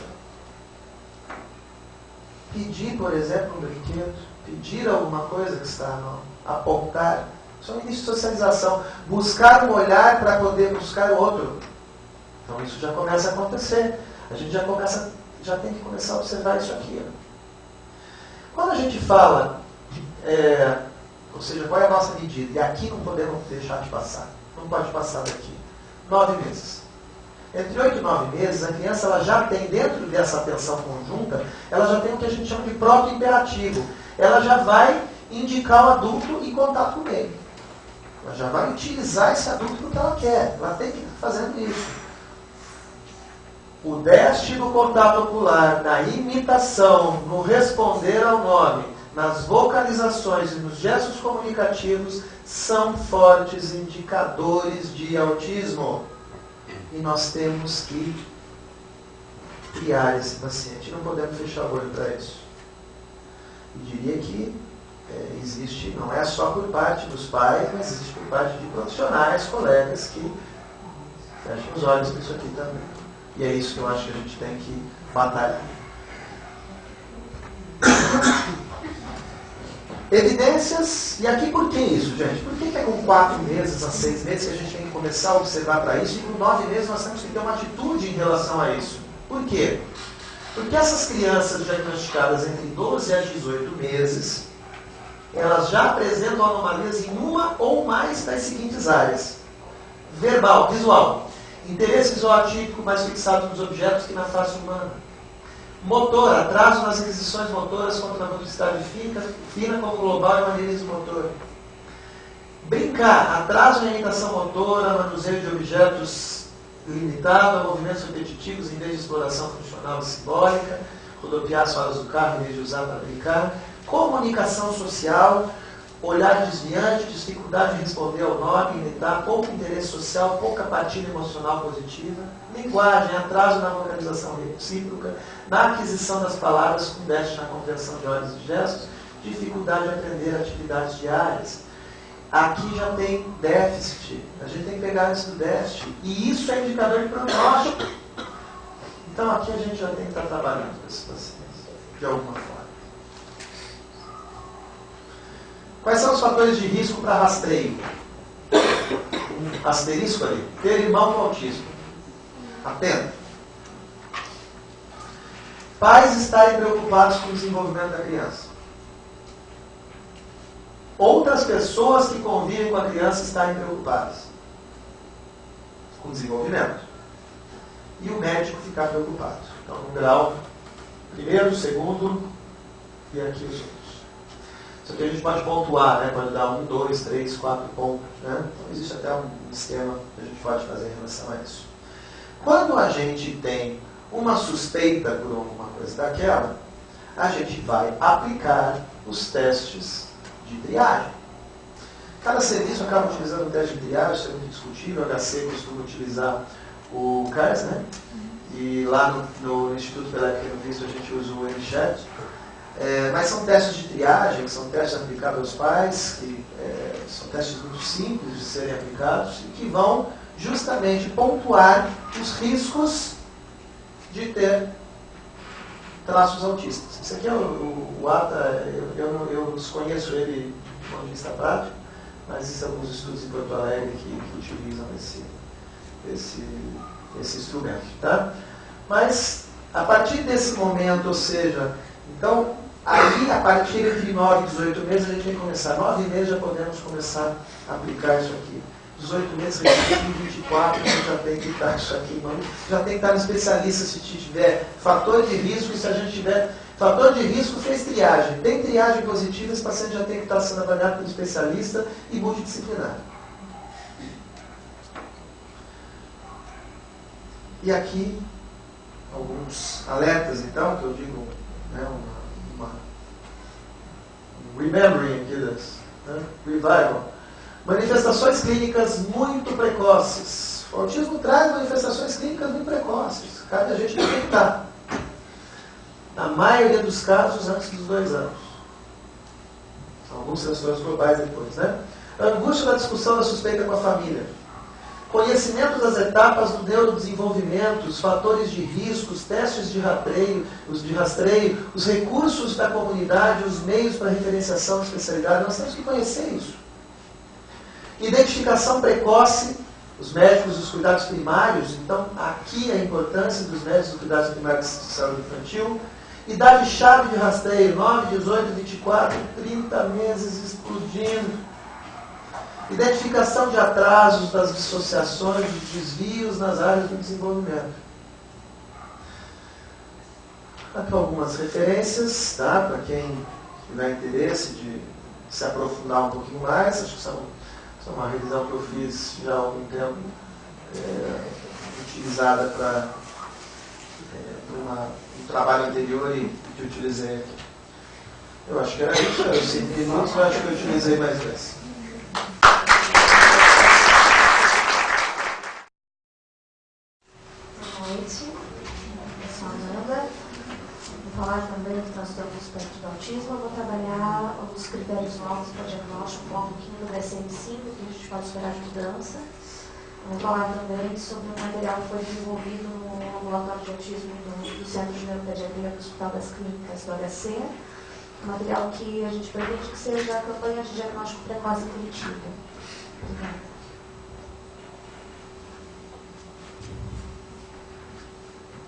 Pedir, por exemplo, um brinquedo, pedir alguma coisa que está no apontar. Isso é um início de socialização. Buscar um olhar para poder buscar o outro. Então isso já começa a acontecer. A gente já tem que começar a observar isso aqui. Quando a gente fala, ou seja, qual é a nossa medida? E aqui não podemos deixar de passar. Não pode passar daqui. 9 meses. Entre 8 e 9 meses, a criança ela já tem, dentro dessa atenção conjunta, ela já tem o que a gente chama de proto-imperativo. Ela já vai indicar o adulto em contato com ele. Ela já vai utilizar esse adulto para o que ela quer. Ela tem que estar fazendo isso. O deste no contato ocular, na imitação, no responder ao nome, nas vocalizações e nos gestos comunicativos, são fortes indicadores de autismo. E nós temos que triar esse paciente. Não podemos fechar o olho para isso. Eu diria que existe, não é só por parte dos pais, mas existe por parte de profissionais, colegas que fecham os olhos para isso aqui também. E é isso que eu acho que a gente tem que batalhar. Evidências, e aqui por que isso, gente? Por que é com 4 meses a 6 meses que a gente tem que começar a observar para isso e com 9 meses nós temos que ter uma atitude em relação a isso? Por quê? Porque essas crianças diagnosticadas entre 12 a 18 meses, elas já apresentam anomalias em uma ou mais das seguintes áreas. Verbal, visual. Interesse visual atípico mais fixado nos objetos que na face humana. Motor, atraso nas aquisições motoras contra a motricidade fina como global e maneirismo motor. Brincar, atraso na imitação motora, manuseio de objetos limitado a movimentos repetitivos em vez de exploração funcional e simbólica, rodopiar as falas do carro em vez de usar para brincar. Comunicação social, olhar desviante, dificuldade de responder ao nome, imitar, pouco interesse social, pouca partilha emocional positiva. Linguagem, atraso na vocalização recíproca, na aquisição das palavras com déficit na compreensão de olhos e gestos, dificuldade de aprender atividades diárias. Aqui já tem déficit, a gente tem que pegar isso do déficit, e isso é indicador de prognóstico. Então aqui a gente já tem que estar trabalhando com esses pacientes, de alguma forma. Quais são os fatores de risco para rastreio? Um asterisco ali, ter irmão com autismo. Atento. Pais estarem preocupados com o desenvolvimento da criança. Outras pessoas que convivem com a criança estarem preocupadas com o desenvolvimento. E o médico ficar preocupado. Então, um grau, primeiro, segundo e aqui os outros. Isso aqui a gente pode pontuar, né? Pode dar 1, 2, 3, 4 pontos. Né? Então, existe até um esquema que a gente pode fazer em relação a isso. Quando a gente tem uma suspeita por alguma coisa daquela, a gente vai aplicar os testes de triagem. Cada serviço acaba utilizando o teste de triagem, isso é muito discutível. O HC costuma utilizar o CARS, né? E lá no Instituto pela Ética no Visto a gente usa o MChat. Mas são testes de triagem, que são testes aplicados aos pais, que são testes muito simples de serem aplicados e que vão justamente pontuar os riscos de ter traços autistas. Esse aqui é o ATA, eu desconheço ele do ponto de vista prático, mas existem alguns estudos em Porto Alegre que utilizam esse instrumento. Tá? Mas, a partir desse momento, ou seja, então, aí, a partir de 9 e 18 meses, a gente tem que começar. 9 meses já podemos começar a aplicar isso aqui. 18 meses, 24, a gente já tem que estar isso aqui, já tem que estar no especialista se tiver fator de risco, e se a gente tiver fator de risco, fez triagem. Tem triagem positiva, esse paciente já tem que estar sendo avaliado pelo especialista e multidisciplinar. E aqui, alguns alertas, então, que eu digo, né, remembering aqui das, né, revival. Manifestações clínicas muito precoces. O autismo traz manifestações clínicas muito precoces. Cabe a gente detectar. Na maioria dos casos, antes dos 2 anos. Alguns transtornos globais depois, né? Angústia da discussão da suspeita com a família. Conhecimento das etapas do neurodesenvolvimento, os fatores de risco, os testes de rastreio, os recursos da comunidade, os meios para referenciação de especialidade. Nós temos que conhecer isso. Identificação precoce, os médicos dos cuidados primários. Então, aqui a importância dos médicos dos cuidados primários de saúde infantil. Idade-chave de rastreio, 9, 18, 24, 30 meses explodindo. Identificação de atrasos das dissociações, de desvios nas áreas do desenvolvimento. Aqui algumas referências, tá? Para quem tiver interesse de se aprofundar um pouquinho mais. Acho que são uma revisão que eu fiz já há algum tempo, utilizada para um trabalho anterior e que eu utilizei aqui. Eu acho que era isso, era 5 minutos, eu acho que eu utilizei mais 10. Boa noite, eu sou a Amanda. Vou falar também do transtorno do espectro do autismo. Eu vou trabalhar os critérios novos para diagnóstico, um pouquinho do DSM-5, que a gente pode esperar de mudança. Vou falar também sobre um material que foi desenvolvido no ambulatório de autismo do Centro de Neuropediatria do Hospital das Clínicas do HC. Um material que a gente pretende que seja a campanha de diagnóstico precoce em Curitiba. Obrigada.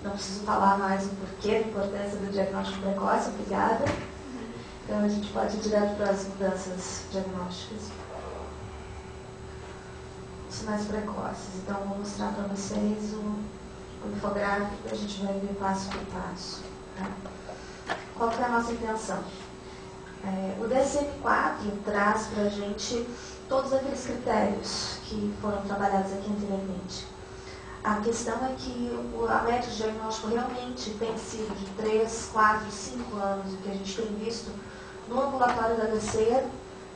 Não preciso falar mais o porquê da importância do diagnóstico precoce, obrigada. Então a gente pode ir direto para as mudanças diagnósticas. Sinais precoces. Então vou mostrar para vocês o infográfico que a gente vai ver passo por passo. Tá? Qual que é a nossa intenção? O DSM-4 traz para a gente todos aqueles critérios que foram trabalhados aqui anteriormente. A questão é que a média de diagnóstico realmente tem sido de 3, 4, 5 anos. O que a gente tem visto no ambulatório da HC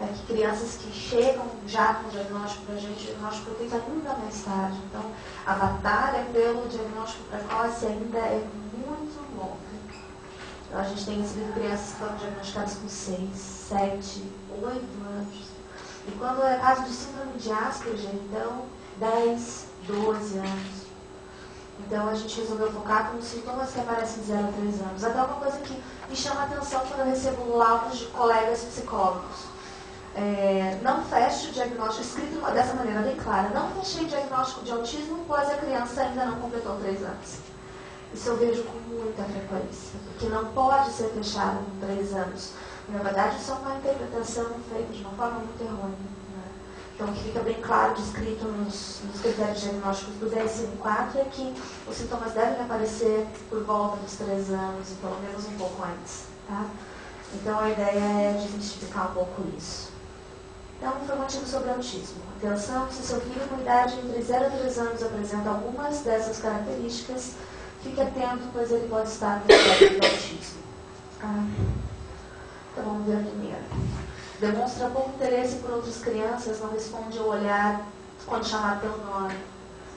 é que crianças que chegam já com diagnóstico para a gente, o diagnóstico tem ainda mais tarde. Então, a batalha pelo diagnóstico precoce ainda é muito longa. Então, a gente tem recebido crianças que foram diagnosticadas com 6, 7, 8 anos. E quando é caso de síndrome de Asperger, então, 10, 12 anos. Então a gente resolveu focar com sintomas que aparecem de 0 a 3 anos. Até uma coisa que me chama a atenção quando eu recebo laudos de colegas psicólogos. Não feche o diagnóstico, escrito dessa maneira bem clara, não fechei diagnóstico de autismo, pois a criança ainda não completou 3 anos. Isso eu vejo com muita frequência, porque não pode ser fechado com 3 anos. Na verdade, isso é uma interpretação feita de uma forma muito errônea. Então, o que fica bem claro, descrito nos critérios diagnósticos do DSM-4, é que os sintomas devem aparecer por volta dos 3 anos e pelo menos um pouco antes. Tá? Então, a ideia é desmistificar um pouco isso. Então, informativo sobre autismo. Atenção, se seu filho com idade entre 0 a 3 anos apresenta algumas dessas características, fique atento, pois ele pode estar no espectro do autismo. Tá? Então, vamos ver a primeira. Demonstra pouco interesse por outras crianças, não responde ao olhar quando chamado pelo nome.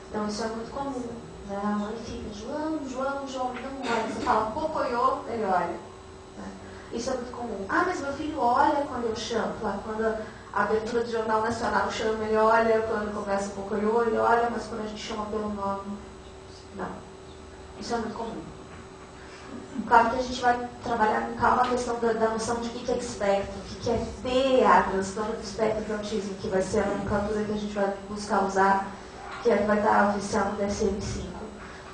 Então, isso é muito comum. Né? A mãe fica, João, João, João, não olha. Você fala, Pocoyo, ele olha. Né? Isso é muito comum. Ah, mas meu filho olha quando eu chamo. Quando a abertura do Jornal Nacional chama, ele olha. Quando começa o Pocoyo, ele olha. Mas quando a gente chama pelo nome, não. Isso é muito comum. Claro que a gente vai trabalhar com calma a questão da noção de o que é espectro, o que é PA, transtorno do espectro de autismo, que vai ser a nomenclatura que a gente vai buscar usar, que vai estar oficial no DSM-5.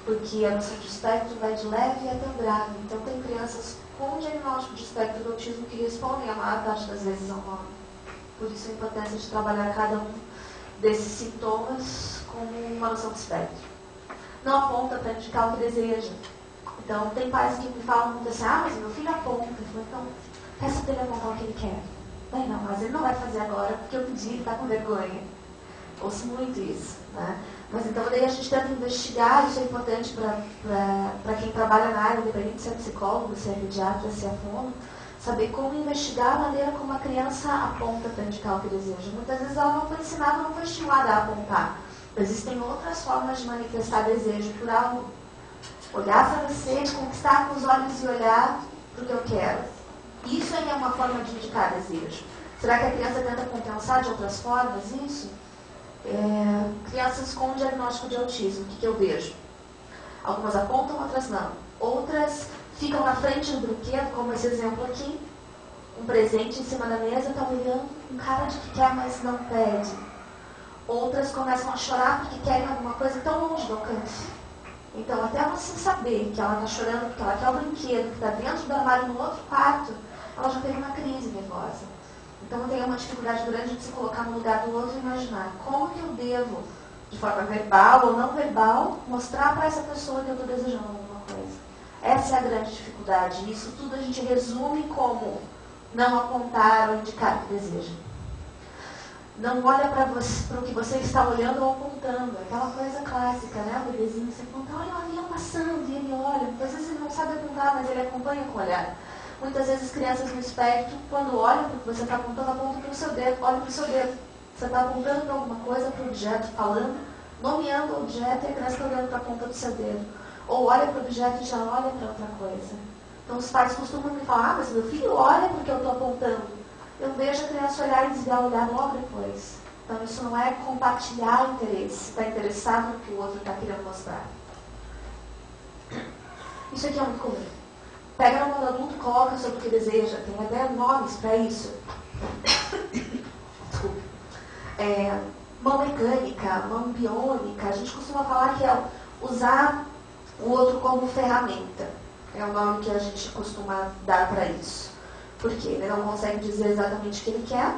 Porque a noção de espectro vai de leve até grave. Então, tem crianças com diagnóstico de espectro do autismo que respondem a maior parte das vezes ao nome. Por isso, a importância de trabalhar cada um desses sintomas com uma noção de espectro. Não aponta para indicar o que deseja. Então, tem pais que me falam muito assim, mas meu filho aponta. Eu falo, então, peça para ele apontar o que ele quer. Bem, não, mas ele não vai fazer agora, porque eu pedi, ele está com vergonha. Ouço muito isso, né? Mas então, daí a gente tenta investigar, isso é importante para quem trabalha na área, independente se é psicólogo, se é pediatra, se é fono, saber como investigar a maneira como a criança aponta para indicar o que deseja. Muitas vezes ela não foi ensinada, não foi estimulada a apontar. Existem outras formas de manifestar desejo por algo. Olhar para você, conquistar com os olhos e olhar para o que eu quero. Isso aí é uma forma de indicar desejo. Será que a criança tenta compensar de outras formas isso? Crianças com diagnóstico de autismo, o que eu vejo? Algumas apontam, outras não. Outras ficam na frente do brinquedo, como esse exemplo aqui. Um presente em cima da mesa, está olhando com cara de que quer, mas não pede. Outras começam a chorar porque querem alguma coisa tão longe do alcance. Então, até você saber que ela está chorando porque ela quer o brinquedo, que está dentro do armário no outro quarto, ela já teve uma crise nervosa. Então, tem uma dificuldade grande de se colocar no lugar do outro e imaginar como que eu devo, de forma verbal ou não verbal, mostrar para essa pessoa que eu estou desejando alguma coisa. Essa é a grande dificuldade. E isso tudo a gente resume como não apontar ou indicar o que deseja. Não olha para o que você está olhando ou apontando. Aquela coisa clássica, né? O bebezinho, você aponta, olha o avião passando, e ele olha. Muitas vezes ele não sabe apontar, mas ele acompanha com o olhar. Muitas vezes crianças no espectro, quando olham para o que você está apontando, apontam para o seu dedo, olham para o seu dedo. Você está apontando para alguma coisa, para o objeto, falando, nomeando o objeto, e a criança está olhando para a ponta do seu dedo. Ou olha para o objeto e já olha para outra coisa. Então os pais costumam me falar, mas meu filho olha porque eu estou apontando. Eu vejo a criança olhar e desviar o olhar logo depois. Então, isso não é compartilhar o interesse. Está interessado no que o outro está querendo mostrar. Isso aqui é muito comum. Pega na mão do adulto, coloca sobre o que deseja. Tem até nomes para isso. Desculpe. Mão mecânica, mão biônica. A gente costuma falar que é usar o outro como ferramenta. É o nome que a gente costuma dar para isso. Porque ele não consegue dizer exatamente o que ele quer,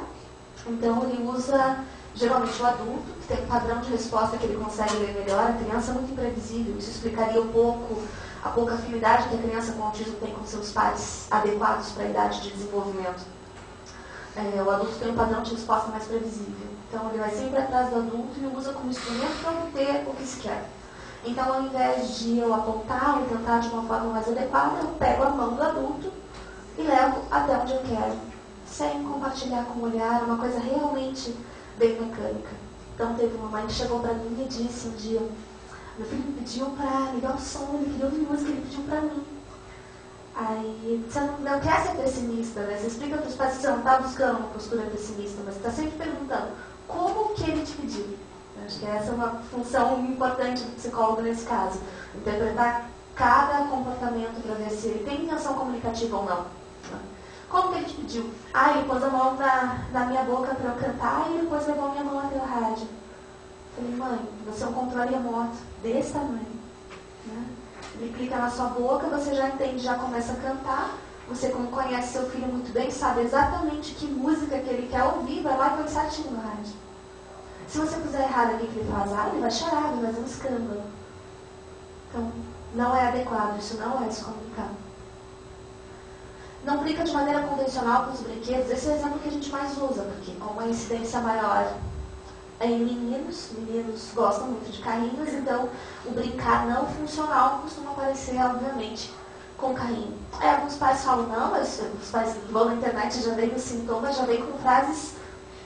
então ele usa, geralmente, o adulto, que tem um padrão de resposta que ele consegue ler melhor. A criança é muito imprevisível, isso explicaria a pouca afinidade que a criança com autismo tem com seus pais adequados para a idade de desenvolvimento. O adulto tem um padrão de resposta mais previsível, então ele vai sempre atrás do adulto e o usa como instrumento para obter o que se quer. Então, ao invés de eu apontar ou tentar de uma forma mais adequada, eu pego a mão do adulto e levo até onde eu quero, sem compartilhar com o olhar, uma coisa realmente bem mecânica. Então, teve uma mãe que chegou para mim e disse um dia, meu filho me pediu para ligar o som, ele queria ouvir música, ele pediu para mim. Aí, você não quer ser pessimista, né? Você explica para os pais que você não está buscando uma postura pessimista, mas você está sempre perguntando, como que ele te pediu? Acho que essa é uma função importante do psicólogo nesse caso. Interpretar cada comportamento para ver se ele tem intenção comunicativa ou não. Como que ele te pediu? Ele pôs a mão na minha boca para eu cantar e depois levou minha mão até o rádio. Falei, mãe, você é um controle remoto desse tamanho. Né? Ele clica na sua boca, você já entende, já começa a cantar. Você, como conhece seu filho muito bem, sabe exatamente que música que ele quer ouvir, vai lá e põe certinho no rádio. Se você puser errado aqui que ele faz, ele vai chorar, ele vai fazer um escândalo. Então, não é adequado, isso não é se comunicar. Não brinca de maneira convencional com os brinquedos. Esse é o exemplo que a gente mais usa, porque como a incidência maior é em meninos gostam muito de carrinhos, então o brincar não funcional costuma aparecer, obviamente, com carrinho. Alguns pais falam, não, mas os pais vão na internet, já vem os sintomas, já vem com frases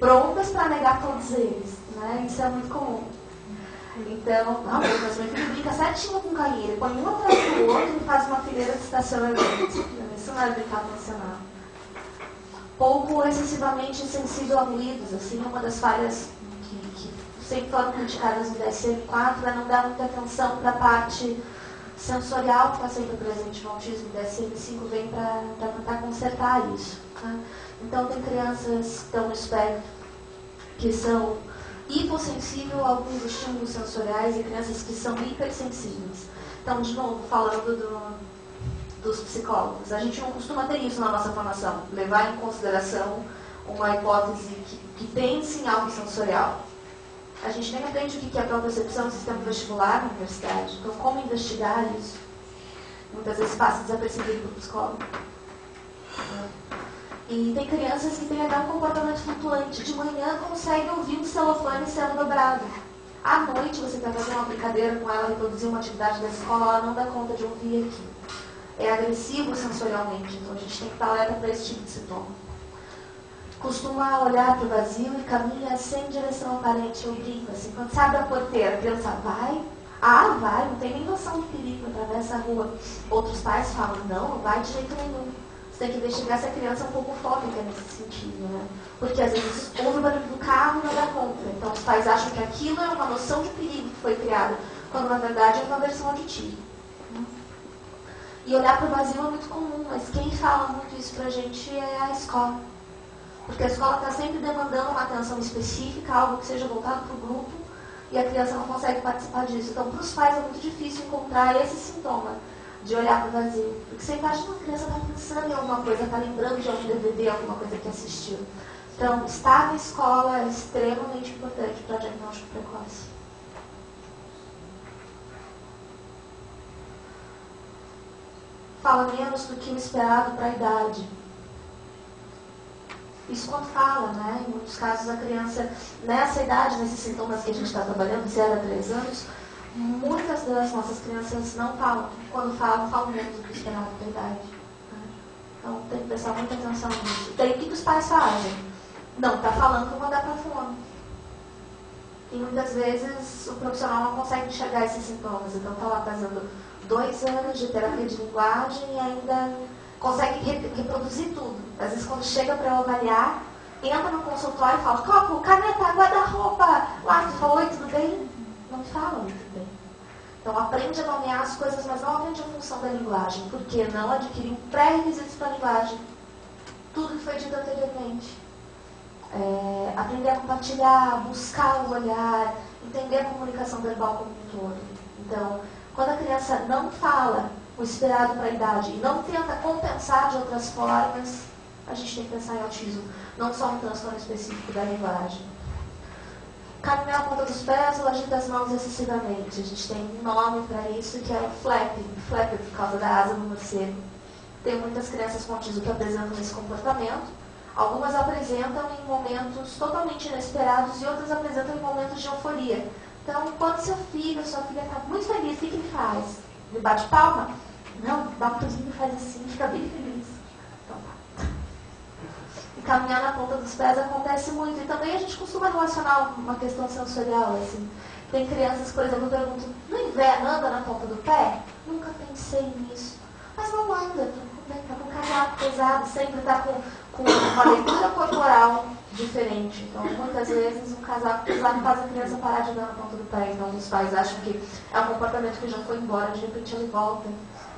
prontas para negar todos eles, né? Isso é muito comum. Então, mas meu filho brinca certinho com o carrinho, ele põe um atrás do outro e faz uma fileira de estacionamento. Isso não é brincar funcional. Pouco ou excessivamente sensível a ruídos, assim, uma das falhas que sempre foram criticadas no DSM-4 é não dar muita atenção para a parte sensorial que está sempre presente no autismo. O DSM-5 vem para tentar consertar isso. Tá? Então, tem crianças que estão no espectro que são hipossensíveis a alguns estímulos sensoriais e crianças que são hipersensíveis. Então, de novo, falando dos psicólogos, a gente não costuma ter isso na nossa formação, levar em consideração uma hipótese que pense em algo sensorial. A gente nem aprende o que é a propriocepção do sistema vestibular na universidade. Então, como investigar isso? Muitas vezes passa desapercebido para o psicólogo. E tem crianças que têm até um comportamento flutuante. De manhã consegue ouvir um celofane sendo dobrado. À noite você está fazendo uma brincadeira com ela, reproduzir uma atividade da escola, ela não dá conta de ouvir aquilo. É agressivo sensorialmente, então a gente tem que estar alerta para esse tipo de sintoma. Costuma olhar para o vazio e caminha sem direção aparente. Eu brinco assim, quando você abre a porteira, a criança vai, vai, não tem nem noção de perigo, atravessa a rua. Outros pais falam, não vai de jeito nenhum. Você tem que investigar se a criança é um pouco fóbica nesse sentido, né? Porque às vezes ouve o barulho do carro e não dá conta. Então os pais acham que aquilo é uma noção de perigo que foi criada, quando na verdade é uma versão auditiva. E olhar para o vazio é muito comum, mas quem fala muito isso pra gente é a escola. Porque a escola está sempre demandando uma atenção específica, algo que seja voltado para o grupo, e a criança não consegue participar disso. Então, para os pais é muito difícil encontrar esse sintoma de olhar para o vazio. Porque você imagina uma criança está pensando em alguma coisa, está lembrando de algum DVD, alguma coisa que assistiu. Então, estar na escola é extremamente importante para diagnóstico precoce. Fala menos do que o esperado para a idade. Isso quando fala, né? Em muitos casos a criança, nessa idade, nesses sintomas que a gente está trabalhando, 0 a 3 anos, muitas das nossas crianças não falam. Quando falam, falam menos do que o esperado para a idade. Né? Então tem que prestar muita atenção nisso. Daí o que os pais fazem? Não, está falando para mandar para fome. E muitas vezes o profissional não consegue enxergar esses sintomas. Então está lá fazendo 2 anos de terapia de linguagem e ainda consegue reproduzir tudo. Às vezes quando chega para eu avaliar, entra no consultório e fala, copo, caneta, guarda-roupa, lápis, fala, oi, tudo bem? Não fala muito bem. Então aprende a nomear as coisas, mas não aprende a função da linguagem, porque não adquiriu pré-requisitos para a linguagem. Tudo que foi dito anteriormente. Aprender a compartilhar, buscar o olhar, entender a comunicação verbal como um todo. Então, quando a criança não fala o esperado para a idade e não tenta compensar de outras formas, a gente tem que pensar em autismo, não só um transtorno específico da linguagem. Caminhar a ponta dos pés ou agita as mãos excessivamente. A gente tem um nome para isso que é o flapping por causa da asa do morcego. Tem muitas crianças com autismo que apresentam esse comportamento. Algumas apresentam em momentos totalmente inesperados e outras apresentam em momentos de euforia. Então, quando seu filho, sua filha está muito feliz, o que ele faz? Ele bate palma? Não, dá um pulinho e faz assim, fica bem feliz. Então tá. E caminhar na ponta dos pés acontece muito. E também a gente costuma relacionar uma questão sensorial, assim. Tem crianças, por exemplo, perguntam, no inverno anda na ponta do pé? Nunca pensei nisso. Mas não anda, está com um casaco pesado, sempre está com uma leitura corporal diferente. Então, muitas vezes, um casaco pesado faz a criança parar de andar na ponta do pé. Então, os pais acham que é um comportamento que já foi embora, de repente ele volta.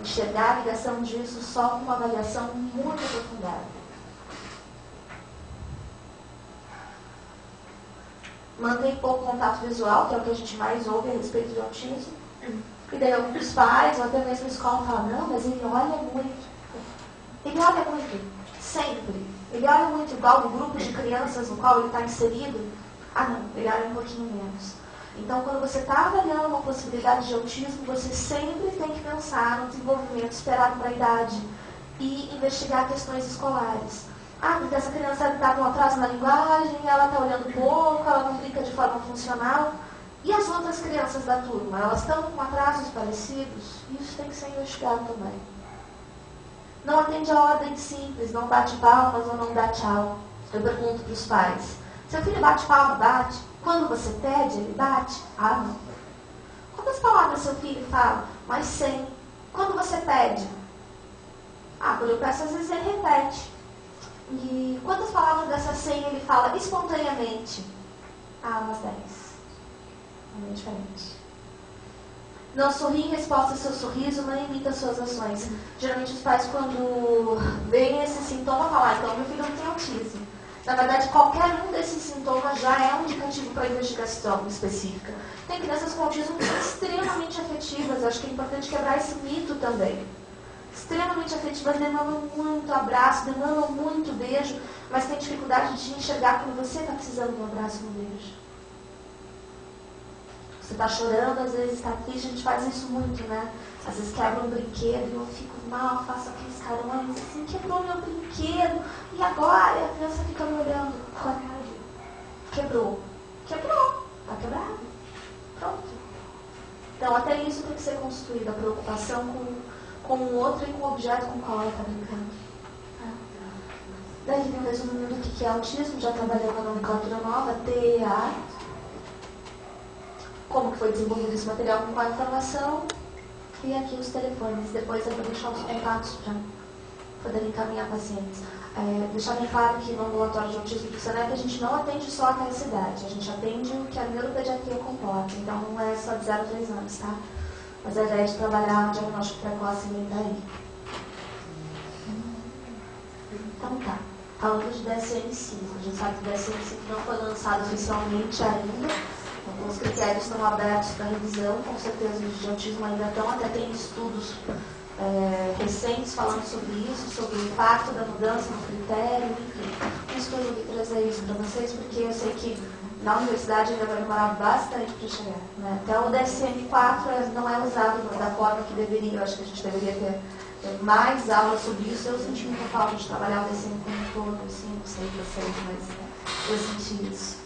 Enxergar a ligação disso só com uma avaliação muito aprofundada. Mantém pouco contato visual, que é o que a gente mais ouve a respeito de autismo. E daí alguns pais, ou até mesmo a escola, falam, não, mas ele olha muito. Ele olha muito, sempre. Ele olha muito igual no grupo de crianças no qual ele está inserido. Ah, não, pegar um pouquinho menos. Então, quando você está avaliando uma possibilidade de autismo, você sempre tem que pensar no desenvolvimento esperado para a idade e investigar questões escolares. Ah, porque essa criança está com atraso na linguagem, ela está olhando pouco, ela não brinca de forma funcional. E as outras crianças da turma, elas estão com atrasos parecidos? Isso tem que ser investigado também. Não atende a ordem simples, não bate palmas ou não dá tchau. Eu pergunto para os pais, seu filho bate palma, bate? Quando você pede, ele bate? Ah, não. Quantas palavras seu filho fala? Mais 100. Quando você pede? Ah, quando eu peço, às vezes ele repete. E quantas palavras dessas 100 ele fala espontaneamente? Ah, umas 10. É bem diferente. Não sorri em resposta ao seu sorriso, não imita suas ações. Geralmente os pais, quando veem esse sintoma, falam, então meu filho não tem autismo. Na verdade, qualquer um desses sintomas já é um indicativo para investigação específica. Tem crianças com autismo extremamente afetivas, acho que é importante quebrar esse mito também. Extremamente afetivas, demandam muito abraço, demandam muito beijo, mas tem dificuldade de enxergar quando você está precisando de um abraço e um beijo. Você está chorando, às vezes está triste, a gente faz isso muito, né? Às vezes quebra um brinquedo e eu fico mal, faço aqueles carões, assim, quebrou meu brinquedo, e agora? E a criança fica me olhando, coragem. Quebrou. Quebrou. Está quebrado. Pronto. Então, até isso tem que ser construído, a preocupação com o outro e com o objeto com o qual ela está brincando. Daí vem um resumo do que é autismo, já trabalhando na nomenclatura nova, TEA. Como que foi desenvolvido esse material com qual informação. E aqui os telefones. Depois eu vou deixar os contatos para poder encaminhar pacientes. Deixar bem claro que no ambulatório de autismo do SENEP a gente não atende só aquela cidade. A gente atende o que a neuropediatria comporta. Então não é só de 0 a 3 anos, tá? Mas a ideia é de trabalhar o diagnóstico precoce vem daí. Então tá. Falando de DSM-5. A gente sabe que o DSM-5 não foi lançado oficialmente ainda. Então, os critérios estão abertos para revisão, com certeza os de autismo ainda estão, até tem estudos recentes falando sobre isso, sobre o impacto da mudança no critério, enfim. Mas eu vim trazer isso para vocês, porque eu sei que na universidade ainda vai demorar bastante para chegar. Né? Até o DSM-4 não é usado da forma que deveria, eu acho que a gente deveria ter mais aulas sobre isso. Eu senti muita falta de trabalhar o DSM como um todo, assim, não sei vocês, mas eu senti isso.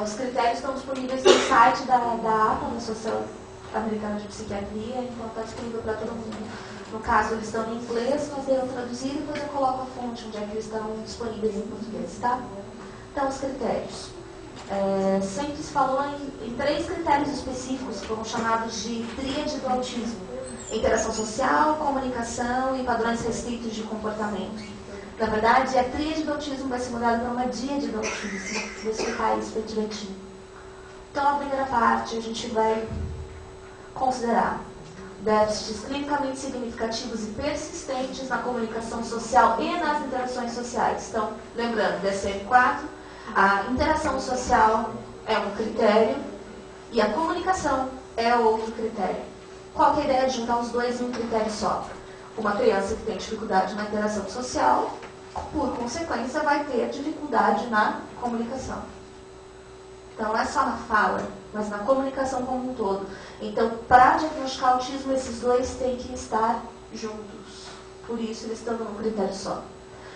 Os critérios estão disponíveis no site da APA, na Associação Americana de Psiquiatria, então está disponível para todo mundo. No caso, eles estão em inglês, mas eu traduzi e depois eu coloco a fonte onde é que eles estão disponíveis em português, tá? Então, os critérios. Sempre se falou em 3 critérios específicos, que foram chamados de tríade do autismo. Interação social, comunicação e padrões restritos de comportamento. Na verdade, a tríade do autismo vai ser mudada para uma díade do autismo. Vou explicar isso bem direitinho. Então, a primeira parte, a gente vai considerar déficits clinicamente significativos e persistentes na comunicação social e nas interações sociais. Então, lembrando, DSM-4, a interação social é um critério e a comunicação é outro critério. Qual que é a ideia de juntar os dois em um critério só? Uma criança que tem dificuldade na interação social, por consequência, vai ter dificuldade na comunicação. Então, não é só na fala, mas na comunicação como um todo. Então, para diagnosticar autismo, esses dois têm que estar juntos. Por isso, eles estão num critério só.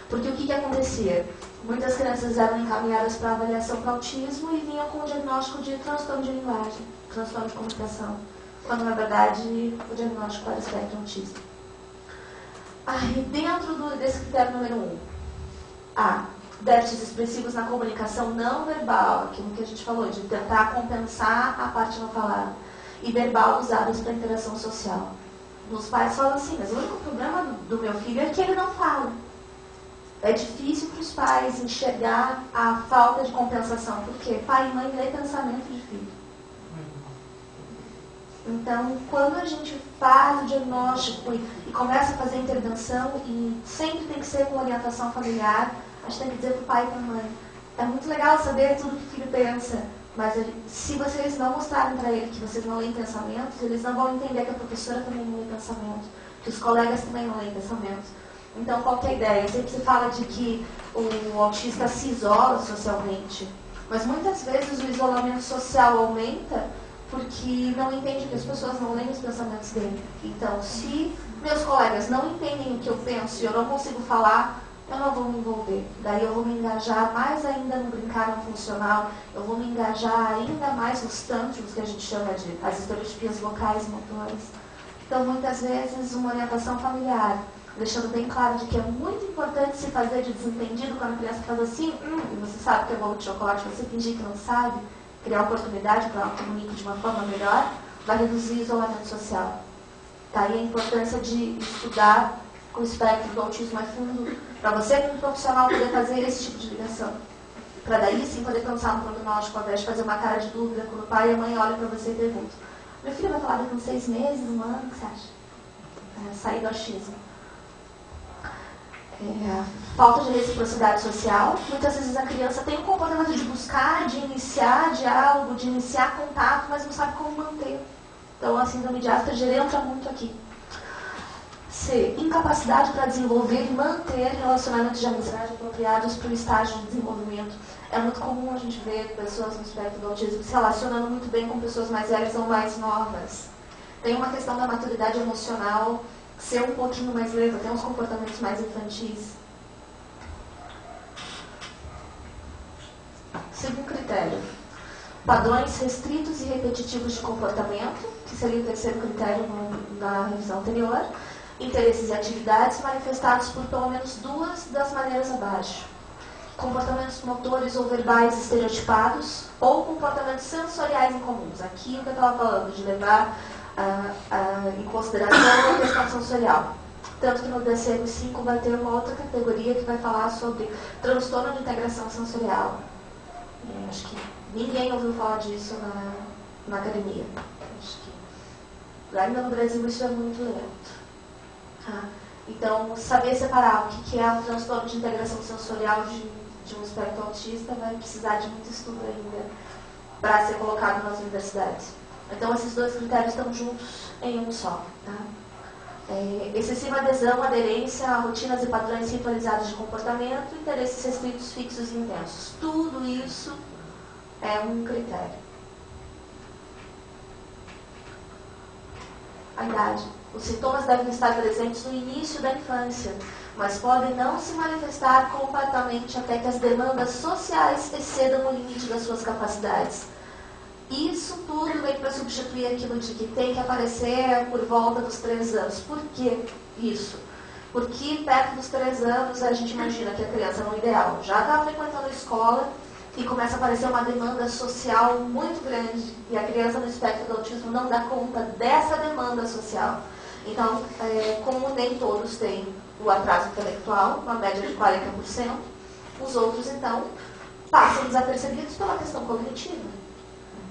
Porque o que acontecia? Muitas crianças eram encaminhadas para avaliação para autismo e vinham com o diagnóstico de transtorno de linguagem, transtorno de comunicação, quando, na verdade, o diagnóstico era espectro autismo. Aí, dentro desse critério número 1, há déficits expressivos na comunicação não verbal, aquilo que a gente falou, de tentar compensar a parte não falada, e verbal usadas para interação social. Os pais falam assim, mas o único problema do meu filho é que ele não fala. É difícil para os pais enxergar a falta de compensação, porque pai e mãe lê pensamento de filho. Então, quando a gente faz o diagnóstico e começa a fazer a intervenção, e sempre tem que ser com orientação familiar, a gente tem que dizer para o pai e para a mãe. É muito legal saber tudo que o filho pensa, mas se vocês não mostrarem para ele que vocês não leem pensamentos, eles não vão entender que a professora também não lê pensamento, que os colegas também não leem pensamento. Então, qual que é a ideia? Sempre se fala de que o autista se isola socialmente. Mas muitas vezes o isolamento social aumenta porque não entende que as pessoas não leem os pensamentos dele. Então, se meus colegas não entendem o que eu penso e eu não consigo falar, eu não vou me envolver. Daí eu vou me engajar mais ainda no brincar no funcional, eu vou me engajar ainda mais nos tântrums, que a gente chama de as estereotipias vocais motores. Então, muitas vezes, uma orientação familiar, deixando bem claro de que é muito importante se fazer de desentendido quando a criança faz assim, e você sabe que é bolo de chocolate, você fingir que não sabe, criar oportunidade para ela comunicar de uma forma melhor, vai reduzir o isolamento social. Daí a importância de estudar com o espectro do autismo mais fundo, para você como profissional poder fazer esse tipo de ligação. Para daí sim poder pensar no prognóstico, ao invés de fazer uma cara de dúvida quando o pai e a mãe olham para você e perguntam: meu filho vai falar daqui uns 6 meses, 1 ano, o que você acha? Sair do achismo. Falta de reciprocidade social. Muitas vezes a criança tem um comportamento de buscar, de iniciar diálogo, de iniciar contato, mas não sabe como manter. Então a síndrome de Asperger entra muito aqui. C. Incapacidade para desenvolver e manter relacionamentos de amizade apropriados para o estágio de desenvolvimento. É muito comum a gente ver pessoas no espectro do autismo se relacionando muito bem com pessoas mais velhas ou mais novas. Tem uma questão da maturidade emocional ser um pouquinho mais lenta, tem uns comportamentos mais infantis. Segundo critério, padrões restritos e repetitivos de comportamento, que seria o terceiro critério na revisão anterior. Interesses e atividades manifestados por pelo menos 2 das maneiras abaixo. Comportamentos motores ou verbais estereotipados ou comportamentos sensoriais incomuns. Aqui o que eu estava falando, de levar em consideração a questão sensorial. Tanto que no DSM-5 vai ter uma outra categoria que vai falar sobre transtorno de integração sensorial. Acho que ninguém ouviu falar disso na academia. Acho que ainda no Brasil isso é muito lento. Então, saber separar o que é um transtorno de integração sensorial de um espectro autista vai precisar de muito estudo ainda para ser colocado nas universidades. Então, esses 2 critérios estão juntos em um só. Tá? Excessiva adesão, aderência a rotinas e padrões ritualizados de comportamento, interesses restritos, fixos e intensos. Tudo isso é um critério. A idade. Os sintomas devem estar presentes no início da infância, mas podem não se manifestar completamente até que as demandas sociais excedam o limite das suas capacidades. Isso tudo vem para substituir aquilo de que tem que aparecer por volta dos 3 anos. Por que isso? Porque perto dos 3 anos a gente imagina que a criança, no ideal, já está frequentando a escola e começa a aparecer uma demanda social muito grande e a criança no espectro do autismo não dá conta dessa demanda social. Então, como nem todos têm o atraso intelectual, uma média de 40%, os outros, então, passam desapercebidos pela questão cognitiva.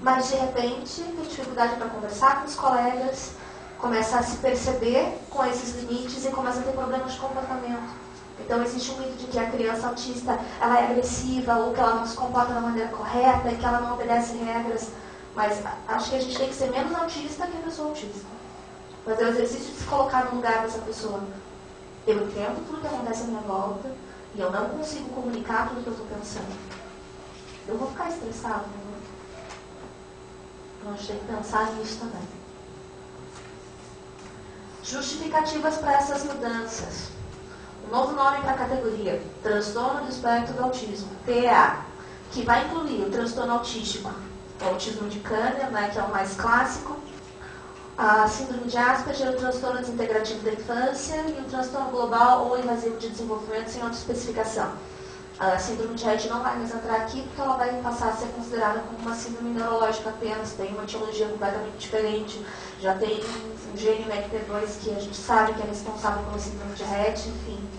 Mas, de repente, tem dificuldade para conversar com os colegas, começa a se perceber com esses limites e começa a ter problemas de comportamento. Então, existe um mito de que a criança autista ela é agressiva ou que ela não se comporta da maneira correta e que ela não obedece regras. Mas acho que a gente tem que ser menos autista que a pessoa autista. Fazer o exercício de se colocar no lugar dessa pessoa. Eu entendo tudo que acontece à minha volta e eu não consigo comunicar tudo que eu estou pensando. Eu vou ficar estressado, né? Então a gente tem que pensar nisso também. Justificativas para essas mudanças. Um novo nome para a categoria, transtorno do espectro do autismo, TEA, que vai incluir o transtorno autístico, o autismo de Kanner, né, que é o mais clássico, a síndrome de Asperger, o transtorno desintegrativo da infância e o transtorno global ou invasivo de desenvolvimento sem autoespecificação. A síndrome de Rett não vai mais entrar aqui porque ela vai passar a ser considerada como uma síndrome neurológica apenas, tem uma etiologia completamente diferente, já tem um gene MECP2 que a gente sabe que é responsável pela síndrome de Rett, enfim.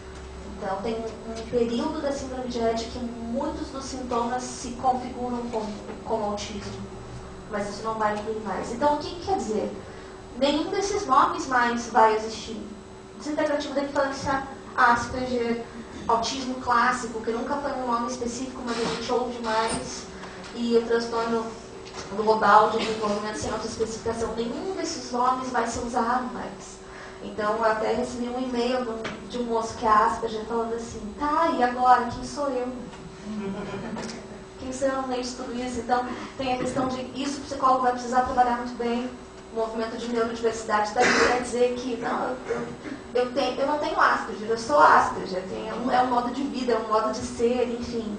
Então tem um período da síndrome de Rett que muitos dos sintomas se configuram como autismo, mas isso não vai incluir mais. Então o que quer dizer? Nenhum desses nomes mais vai existir. Desintegrativo da infância, Asperger, autismo clássico, que nunca foi um nome específico, mas a gente ouve mais, e o transtorno global de desenvolvimento sem autoespecificação. Nenhum desses nomes vai ser usado mais. Então, eu até recebi um e-mail de um moço que é Asperger falando assim, tá, e agora, quem sou eu? Quem depressão, nem de tudo isso. Então, tem a questão de isso o psicólogo vai precisar trabalhar muito bem. O movimento de neurodiversidade daí quer dizer que não, eu não tenho Asperger, eu sou Asperger. É um modo de vida, é um modo de ser, enfim.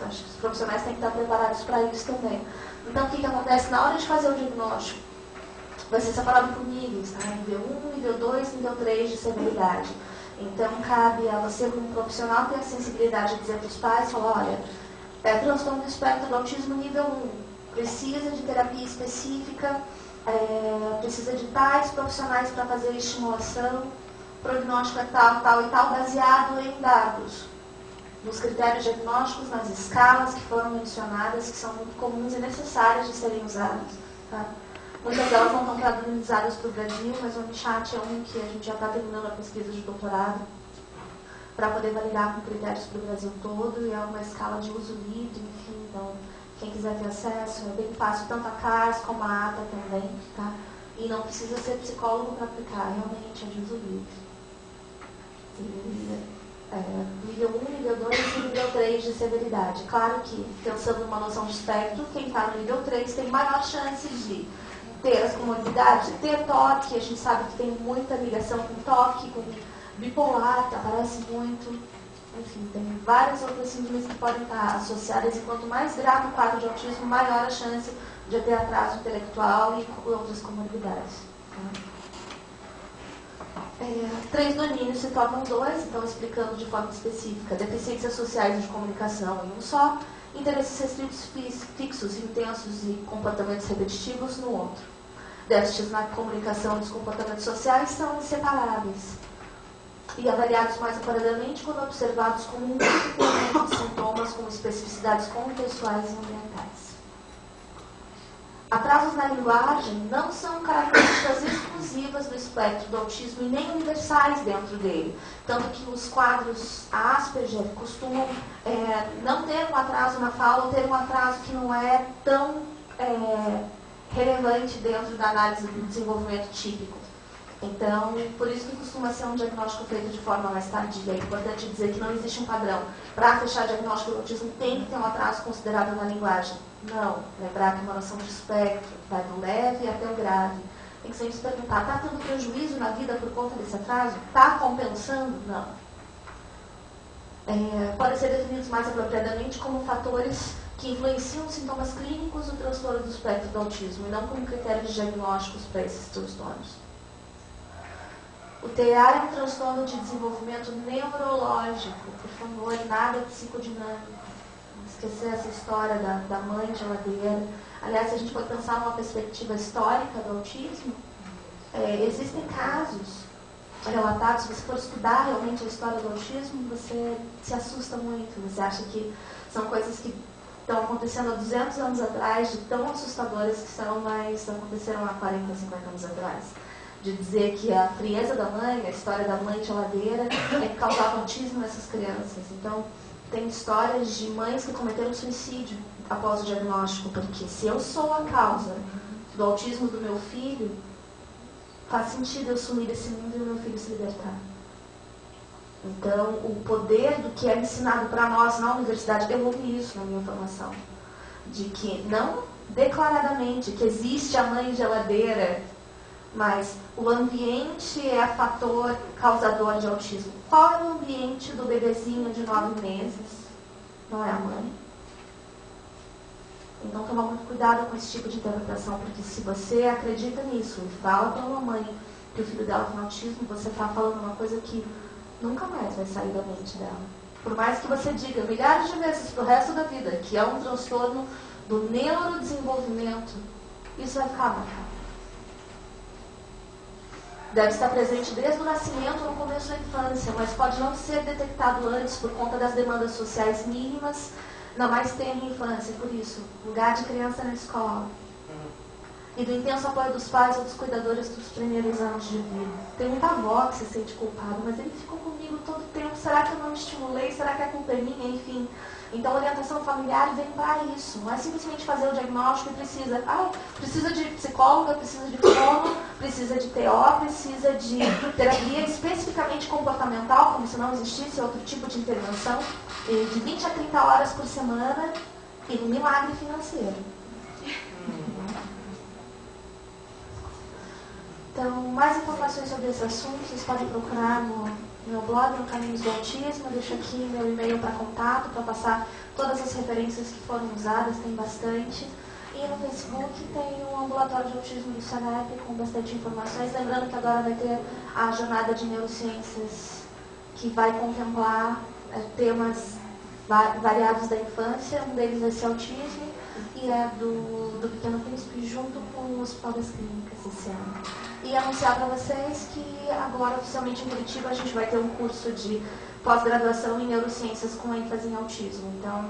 Acho que os profissionais têm que estar preparados para isso também. Então, o que acontece na hora de fazer o diagnóstico? Vai ser separado por níveis, tá? Nível 1, nível 2, nível 3 de severidade. Então, cabe a você, como profissional, ter a sensibilidade de dizer para os pais, falar, olha, transtorno do espectro do autismo nível 1, precisa de terapia específica, precisa de tais profissionais para fazer estimulação, prognóstico é tal, tal e tal, baseado em dados, nos critérios diagnósticos, nas escalas que foram mencionadas, que são muito comuns e necessárias de serem usadas. Tá? Muitas delas não estão padronizadas para o Brasil, mas o MCHAT é um que a gente já está terminando a pesquisa de doutorado para poder validar com critérios para o Brasil todo, e é uma escala de uso livre, enfim, então quem quiser ter acesso, é bem fácil, tanto a CARS como a ATA também, tá? E não precisa ser psicólogo para aplicar, realmente é de uso livre. Nível 1, nível 2 e nível 3 de severidade. Claro que, pensando numa noção de espectro, quem está no nível 3 tem maior chance de ter as comorbidades, ter toque, a gente sabe que tem muita ligação com toque, com bipolar, que aparece muito. Enfim, tem várias outras síndromes que podem estar associadas, e quanto mais grave o quadro de autismo, maior a chance de ter atraso intelectual e outras comorbidades. 3 domínios se tornam 2, então explicando de forma específica, deficiências sociais de comunicação em um só, interesses restritos fixos, intensos e comportamentos repetitivos no outro. Déficits na comunicação e dos comportamentos sociais são inseparáveis e avaliados mais apuradamente quando observados como um único conjunto de sintomas com especificidades contextuais e ambientais. Atrasos na linguagem não são características exclusivas do espectro do autismo e nem universais dentro dele. Tanto que os quadros Asperger costumam não ter um atraso na fala ou ter um atraso que não é tão relevante dentro da análise do desenvolvimento típico. Então, por isso que costuma ser um diagnóstico feito de forma mais tardia. É importante dizer que não existe um padrão. Para fechar diagnóstico do autismo tem que ter um atraso considerado na linguagem. Não. Lembrar que é uma noção de espectro, vai do leve até o grave. Tem que sempre se perguntar, está tendo prejuízo na vida por conta desse atraso? Está compensando? Não. Podem ser definidos mais apropriadamente como fatores que influenciam os sintomas clínicos do transtorno do espectro do autismo e não como critérios diagnósticos para esses transtornos. O TEA é um transtorno de desenvolvimento neurológico, por favor, nada psicodinâmico. Não esquecer essa história da mãe geladeira. Aliás, se a gente for pensar numa perspectiva histórica do autismo, existem casos relatados. Se você for estudar realmente a história do autismo, você se assusta muito. Você acha que são coisas que estão acontecendo há 200 anos atrás, de tão assustadoras que são, mas aconteceram há 40, 50 anos atrás. De dizer que a frieza da mãe, a história da mãe geladeira, é que causava autismo nessas crianças. Então, tem histórias de mães que cometeram suicídio após o diagnóstico, porque se eu sou a causa do autismo do meu filho, faz sentido eu sumir desse mundo e o meu filho se libertar. Então, o poder do que é ensinado para nós na universidade, eu ouvi isso na minha formação, de que não declaradamente que existe a mãe geladeira, mas o ambiente é fator causador de autismo. Qual é o ambiente do bebezinho de 9 meses? Não é a mãe. Então, tomar muito cuidado com esse tipo de interpretação, porque se você acredita nisso e fala para uma mãe que o filho dela tem autismo, você está falando uma coisa que nunca mais vai sair da mente dela. Por mais que você diga milhares de vezes para o resto da vida que é um transtorno do neurodesenvolvimento, isso vai ficar marcado. Deve estar presente desde o nascimento ou no começo da infância, mas pode não ser detectado antes por conta das demandas sociais mínimas na mais tenra infância. Por isso, lugar de criança na escola. E do intenso apoio dos pais ou dos cuidadores dos primeiros anos de vida. Tem muita avó que se sente culpada, mas ele ficou comigo todo o tempo. Será que eu não me estimulei? Será que a culpa é minha? Enfim. Então, a orientação familiar vem para isso. Não é simplesmente fazer o diagnóstico e precisa de psicóloga, precisa de fono, precisa de TO, precisa de terapia especificamente comportamental, como se não existisse outro tipo de intervenção, de 20 a 30 horas por semana, e no milagre financeiro. Então, mais informações sobre esse assunto, vocês podem procurar no meu blog, no Caminhos do Autismo. Eu deixo aqui meu e-mail para contato, para passar todas as referências que foram usadas, tem bastante. E no Facebook tem um ambulatório de autismo do SENEP com bastante informações. Lembrando que agora vai ter a jornada de neurociências que vai contemplar temas variados da infância. Um deles vai ser autismo e é do Pequeno Príncipe junto com o Hospital das Clínicas esse ano. E anunciar para vocês que agora oficialmente em Curitiba a gente vai ter um curso de pós-graduação em neurociências com ênfase em autismo. Então,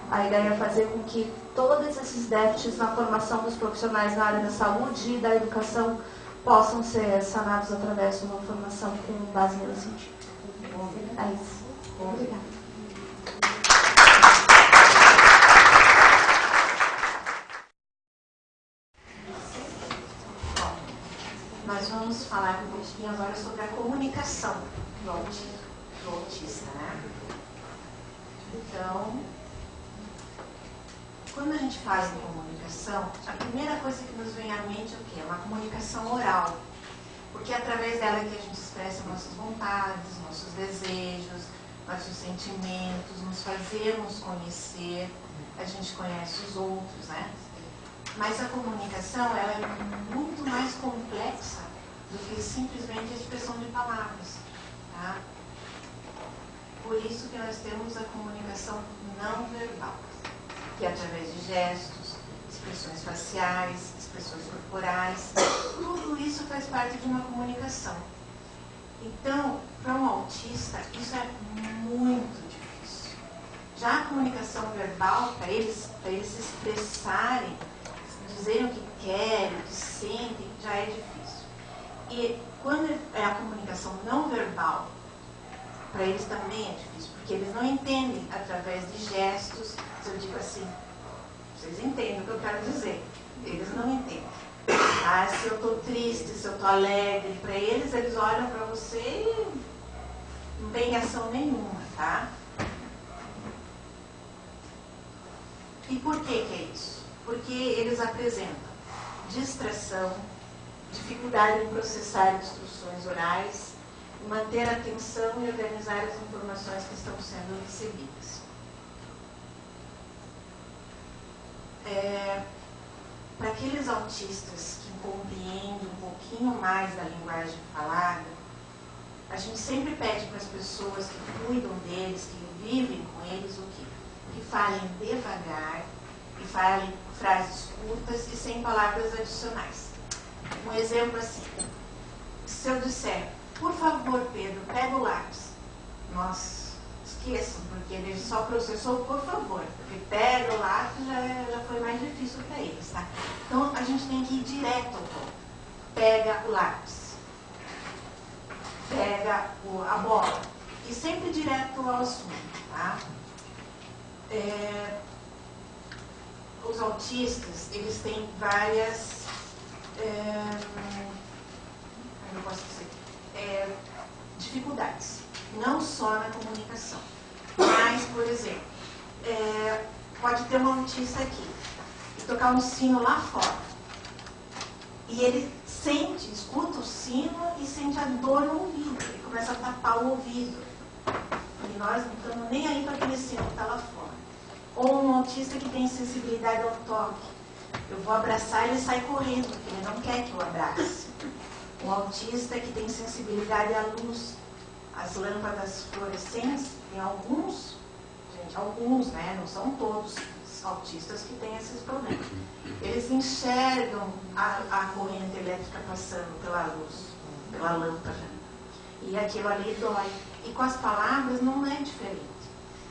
a ideia é fazer com que todos esses déficits na formação dos profissionais na área da saúde e da educação possam ser sanados através de uma formação com base neurocientífica. É isso. Obrigada. Nós vamos falar um pouquinho agora sobre a comunicação do autista, né? Então, quando a gente fala em comunicação, a primeira coisa que nos vem à mente é o quê? É uma comunicação oral. Porque é através dela que a gente expressa nossas vontades, nossos desejos, nossos sentimentos, nos fazemos conhecer, a gente conhece os outros, né? Mas a comunicação, ela é muito mais complexa do que simplesmente a expressão de palavras, tá? Por isso que nós temos a comunicação não verbal, que é através de gestos, expressões faciais, expressões corporais, tudo isso faz parte de uma comunicação. Então, para um autista, isso é muito difícil. Já a comunicação verbal, para eles se expressarem, dizerem o que querem, o que sentem, já é difícil. E quando é a comunicação não verbal, para eles também é difícil, porque eles não entendem através de gestos. Se eu digo assim, vocês entendem o que eu quero dizer, eles não entendem. Ah, se eu estou triste, se eu estou alegre, para eles olham para você e não tem reação nenhuma, tá? E por que é isso? Porque eles apresentam distração, dificuldade em processar instruções orais, manter a atenção e organizar as informações que estão sendo recebidas. Para aqueles autistas que compreendem um pouquinho mais da linguagem falada, a gente sempre pede para as pessoas que cuidam deles, que vivem com eles, o quê? Que falem devagar, que falem frases curtas e sem palavras adicionais. Um exemplo assim, se eu disser, por favor, Pedro, pega o lápis. Nossa, esqueçam, porque ele só processou por favor, porque pega o lápis já foi mais difícil para eles, tá? Então, a gente tem que ir direto ao ponto. Pega o lápis, pega a bola, e sempre direto ao assunto, tá? Os autistas, eles têm várias, não posso dizer, dificuldades, não só na comunicação, mas, por exemplo, pode ter um autista aqui e tocar um sino lá fora, e ele escuta o sino e sente a dor no ouvido, ele começa a tapar o ouvido, e nós não estamos nem aí para aquele sino que está lá fora. Ou um autista que tem sensibilidade ao toque. Eu vou abraçar, ele sai correndo, porque ele não quer que eu abrace. Um autista que tem sensibilidade à luz. As lâmpadas fluorescentes, tem alguns, né? Não são todos os autistas que têm esses problemas. Eles enxergam a corrente elétrica passando pela luz, pela lâmpada. E aquilo ali dói. E com as palavras não é diferente.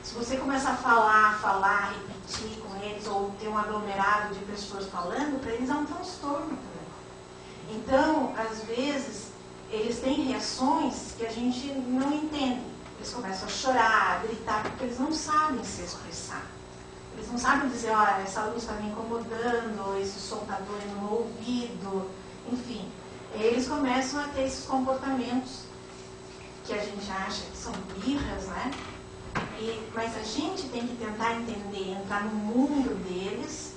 Se você começar a falar, repetir com eles, ou ter um aglomerado de pessoas falando, para eles é um transtorno também. Então, às vezes, eles têm reações que a gente não entende. Eles começam a chorar, a gritar, porque eles não sabem se expressar. Eles não sabem dizer, olha, essa luz está me incomodando, esse som está doendo no ouvido, enfim. Eles começam a ter esses comportamentos que a gente acha que são birras, né? Mas a gente tem que tentar entender, entrar no mundo deles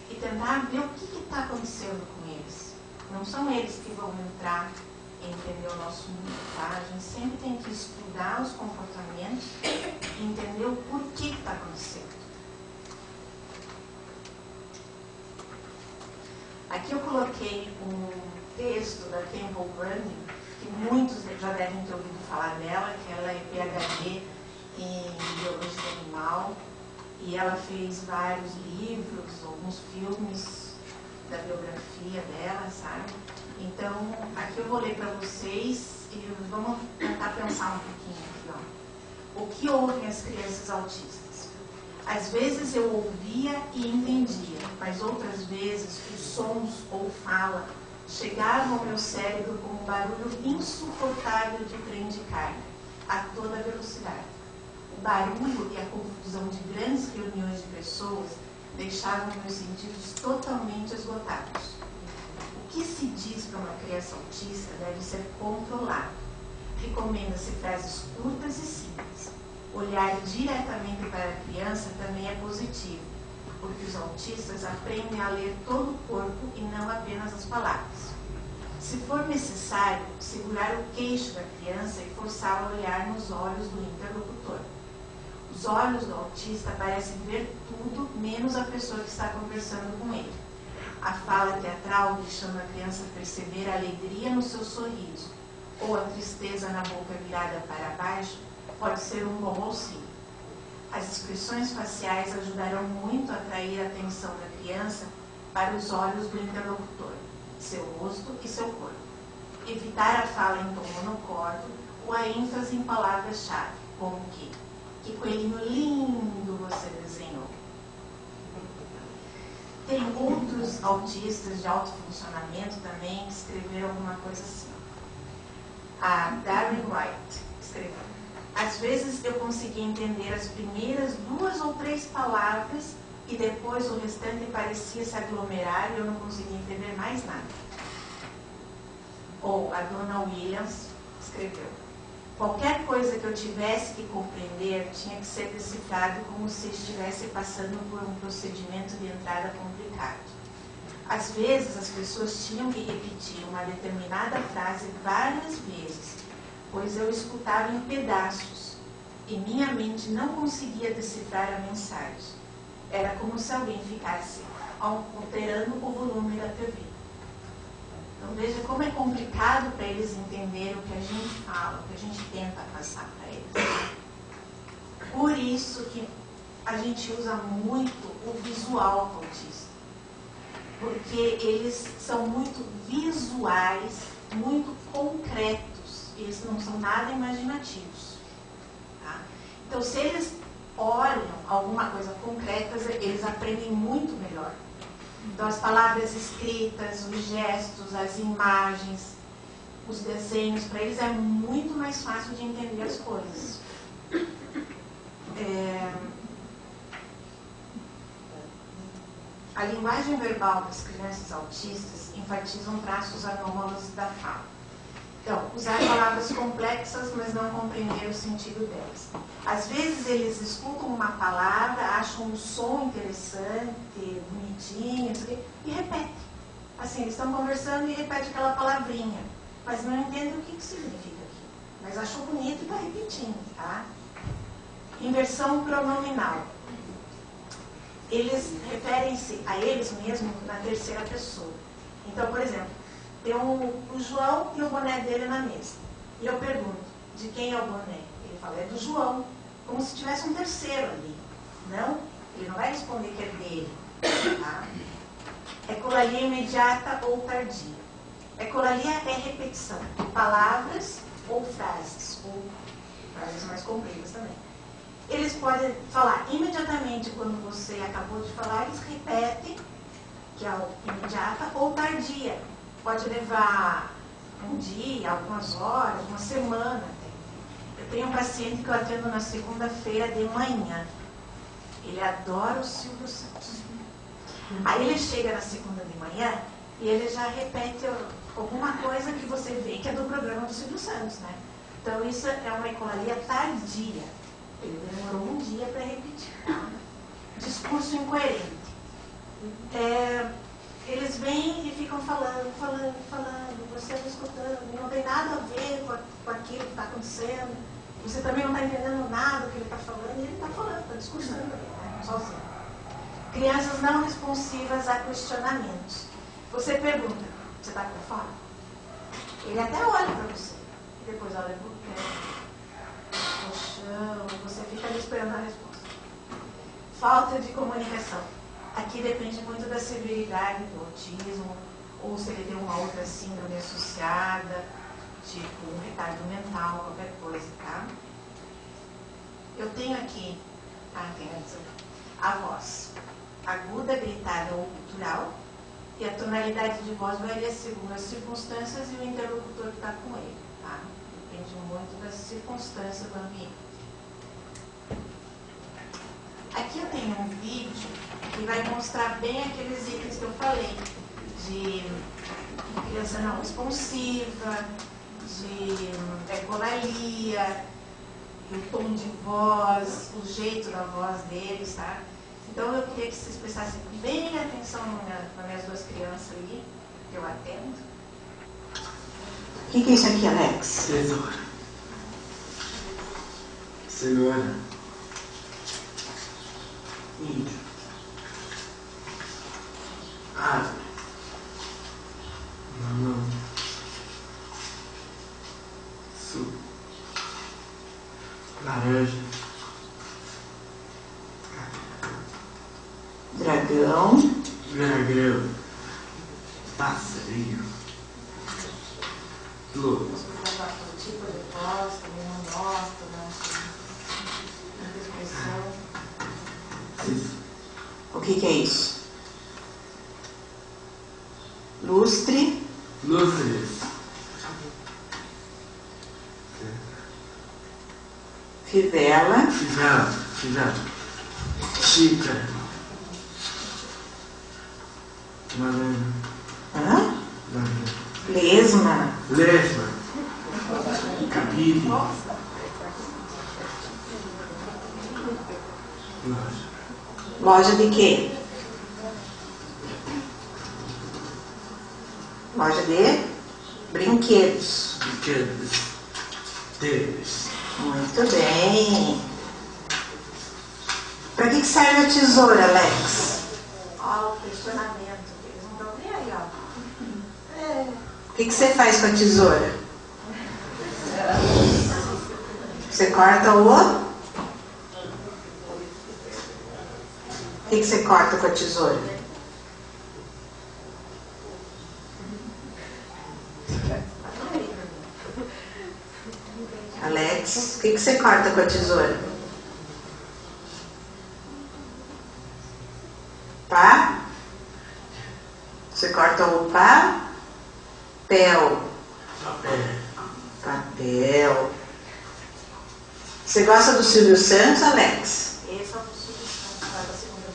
e tentar ver o que está acontecendo com eles. Não são eles que vão entrar e entender o nosso mundo, tá? A gente sempre tem que estudar os comportamentos e entender o porquê que está acontecendo. Aqui eu coloquei um texto da Temple Grandin, que muitos já devem ter ouvido falar dela, que ela é PhD em biologia animal, e ela fez vários livros, alguns filmes da biografia dela, sabe? Então, aqui eu vou ler para vocês e vamos tentar pensar um pouquinho aqui, ó. O que ouvem as crianças autistas? Às vezes eu ouvia e entendia, mas outras vezes os sons ou fala chegavam ao meu cérebro como um barulho insuportável de trem de carga, a toda velocidade. O barulho e a confusão de grandes reuniões de pessoas deixavam meus sentidos totalmente esgotados. O que se diz para uma criança autista deve ser controlado. Recomenda-se frases curtas e simples. Olhar diretamente para a criança também é positivo, porque os autistas aprendem a ler todo o corpo e não apenas as palavras. Se for necessário, segurar o queixo da criança e forçá-la a olhar nos olhos do interlocutor. Os olhos do autista parecem ver tudo, menos a pessoa que está conversando com ele. A fala teatral deixando a criança perceber a alegria no seu sorriso, ou a tristeza na boca virada para baixo, pode ser um bom auxílio. As expressões faciais ajudarão muito a atrair a atenção da criança para os olhos do interlocutor, seu rosto e seu corpo. Evitar a fala em tom monocórdio ou a ênfase em palavras-chave, como que coelhinho lindo você desenhou. Tem outros autistas de alto funcionamento também que escreveram alguma coisa assim. A Darren Wright escreveu: às vezes eu conseguia entender as primeiras 2 ou 3 palavras e depois o restante parecia se aglomerar e eu não conseguia entender mais nada. Ou a Donna Williams escreveu: qualquer coisa que eu tivesse que compreender tinha que ser decifrado como se estivesse passando por um procedimento de entrada complicado. Às vezes as pessoas tinham que repetir uma determinada frase várias vezes, pois eu escutava em pedaços e minha mente não conseguia decifrar a mensagem. Era como se alguém ficasse alterando o volume da TV. Então veja como é complicado para eles entenderem o que a gente fala, o que a gente tenta passar para eles. Por isso que a gente usa muito o visual autista. Porque eles são muito visuais, muito concretos. Eles não são nada imaginativos. Tá? Então se eles olham alguma coisa concreta, eles aprendem muito melhor. Então, as palavras escritas, os gestos, as imagens, os desenhos, para eles é muito mais fácil de entender as coisas. A linguagem verbal das crianças autistas enfatizam traços anômalos da fala. Então, usar palavras complexas, mas não compreender o sentido delas. Às vezes eles escutam uma palavra, acham um som interessante, bonitinho, e repetem. Assim, eles estão conversando e repetem aquela palavrinha, mas não entendem o que significa aquilo. Mas achou bonito e está repetindo, tá? Inversão pronominal. Eles referem-se a eles mesmos na terceira pessoa. Então, por exemplo, tem o João e o boné dele na mesa. E eu pergunto, de quem é o boné? Ele fala, é do João. Como se tivesse um terceiro ali. Não? Ele não vai responder que é dele. Tá? Ecolalia imediata ou tardia. Ecolalia é repetição de palavras ou frases mais compridas também. Eles podem falar imediatamente quando você acabou de falar, eles repetem, que é o imediata, ou tardia. Pode levar um dia, algumas horas, uma semana até. Eu tenho um paciente que eu atendo na segunda-feira de manhã. Ele adora o Silvio Santos. Aí ele chega na segunda de manhã e ele já repete alguma coisa que você vê que é do programa do Silvio Santos, né? Então isso é uma ecolalia tardia. Ele demorou um dia para repetir. Discurso incoerente. Eles vêm e ficam falando, você está escutando, não tem nada a ver com aquilo que está acontecendo, você também não está entendendo nada do que ele está falando, e ele está falando, está discursando, né, sozinho. Crianças não responsivas a questionamentos. Você pergunta, você está com fome? Ele até olha para você, e depois olha para o pé, no chão, você fica ali esperando a resposta. Falta de comunicação. Aqui depende muito da severidade do autismo, ou se ele tem uma outra síndrome associada, tipo um retardo mental, qualquer coisa, tá? Eu tenho aqui, a voz aguda, gritada ou gutural, e a tonalidade de voz varia segundo as circunstâncias e o interlocutor que está com ele, tá? Depende muito das circunstâncias do ambiente. Aqui eu tenho um vídeo que vai mostrar bem aqueles itens que eu falei, de criança não responsiva, de ecolalia, o tom de voz, o jeito da voz deles, tá? Então eu queria que vocês prestassem bem atenção nas minhas duas crianças ali, que eu atendo. O que é isso aqui, Alex? Tesoura. Cenoura. Índio. Árvore. Mamão. Suco. Laranja. Dragão. Dragão. Passarinho. Flor. O tipo de voz, também não gosto, né? Muita expressão. O que é isso? Lustre. Luzes. Fivela. Fivela. Xícara. Banana. Hã? Banana. Lesma. Lesma. Cabide. Loja. Loja de quê? Loja de brinquedos. Brinquedos. Tênis. Muito bem. Para que serve a tesoura, Alex? Ó, o questionamento, eles não estão nem aí, ó. O que você faz com a tesoura? Você corta o... O que você corta com a tesoura? Alex, o que você corta com a tesoura? Pá? Você corta o papel. Papel. Você gosta do Silvio Santos, Alex? Esse é o Silvio Santos, da segunda.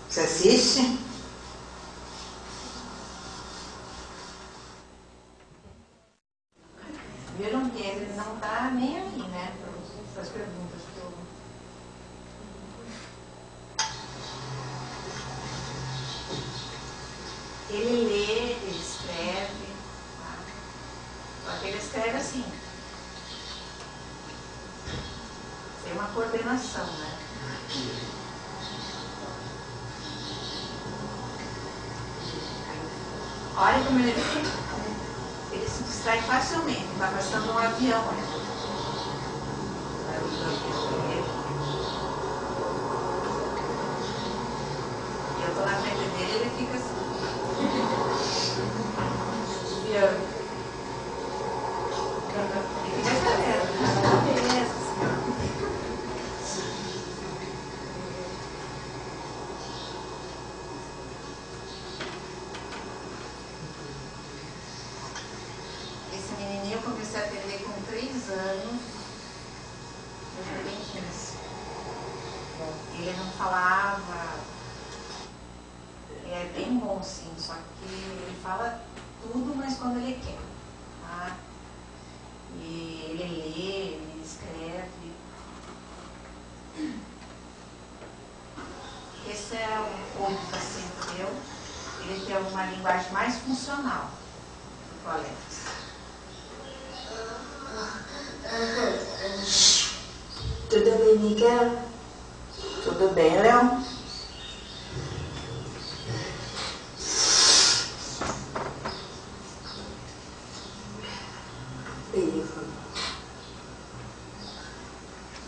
Você assiste? Viram que ele não está nem aí, né? Para as perguntas que eu... Ele lê, ele escreve, tá? Só que ele escreve assim. Tem uma coordenação, né? Olha como ele se distrai facilmente, está passando um avião, né? E eu estou na frente dele, ele fica assim. Espiando. Ele fica sabendo. Beleza. Esse menininho eu comecei a atender com 3 anos, eu fui bem 15. Ele não falava, ele é bem bom sim, só que ele fala tudo, mas quando ele quer, tá? E ele lê, ele escreve, ou do paciente meu, ele tem uma linguagem mais funcional do colégio. Tudo bem, Miguel? Tudo bem, Léo?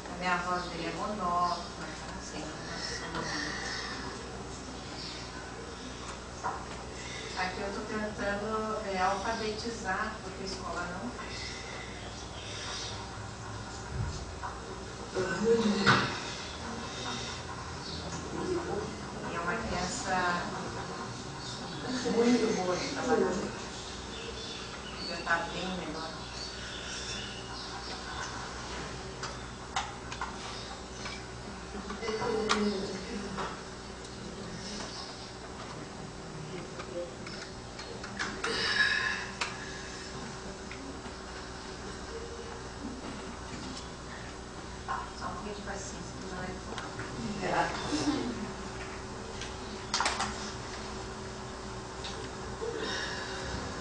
A minha voz dele é monótona, assim, aqui eu estou tentando alfabetizar, porque a escola não faz. E é uma criança muito boa de trabalhar. Já está bem melhor. Só um pouquinho de paciência, não é pouco.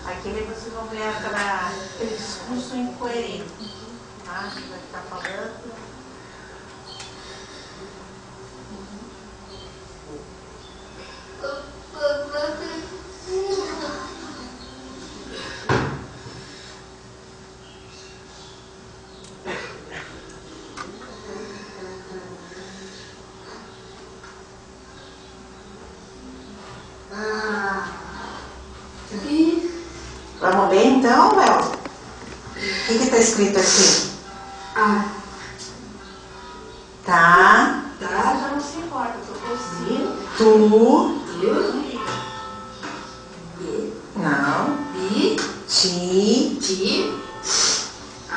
Aqui vocês vão ver aquele discurso incoerente, tá? A gente vai ficar falando. Vamos ver então, Léo? O que está escrito aqui? Tá. Já não se importa, eu tô cozinhando. Tu. Bi. Não. Bi. Ti. Ti. A.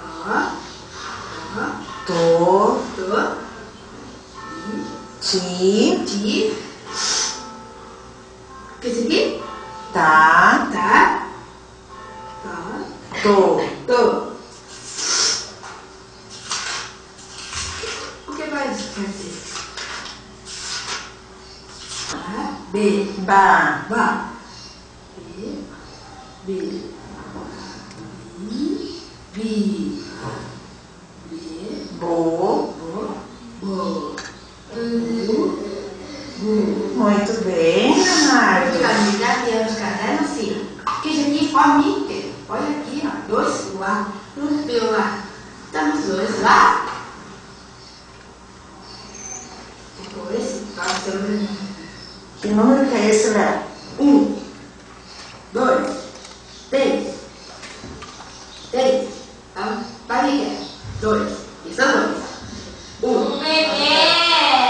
O. To. To. Ti. Ti. O que é isso aqui? Tá. Tá. Tá. To. To. O que vai fazer? A. B. Ba. Ba. B. B. Bi. B. Bo. Bo. Bo. Muito bem, Leonardo. Já temos caderno assim. Que isso aqui formiga. Olha aqui, ó. 2 lá. No lá. Estamos 2 lá. Depois, nós temos Que número que é esse, Léo? 1, 2, 3. 3. Barriga. 2. Isso é 2. 1.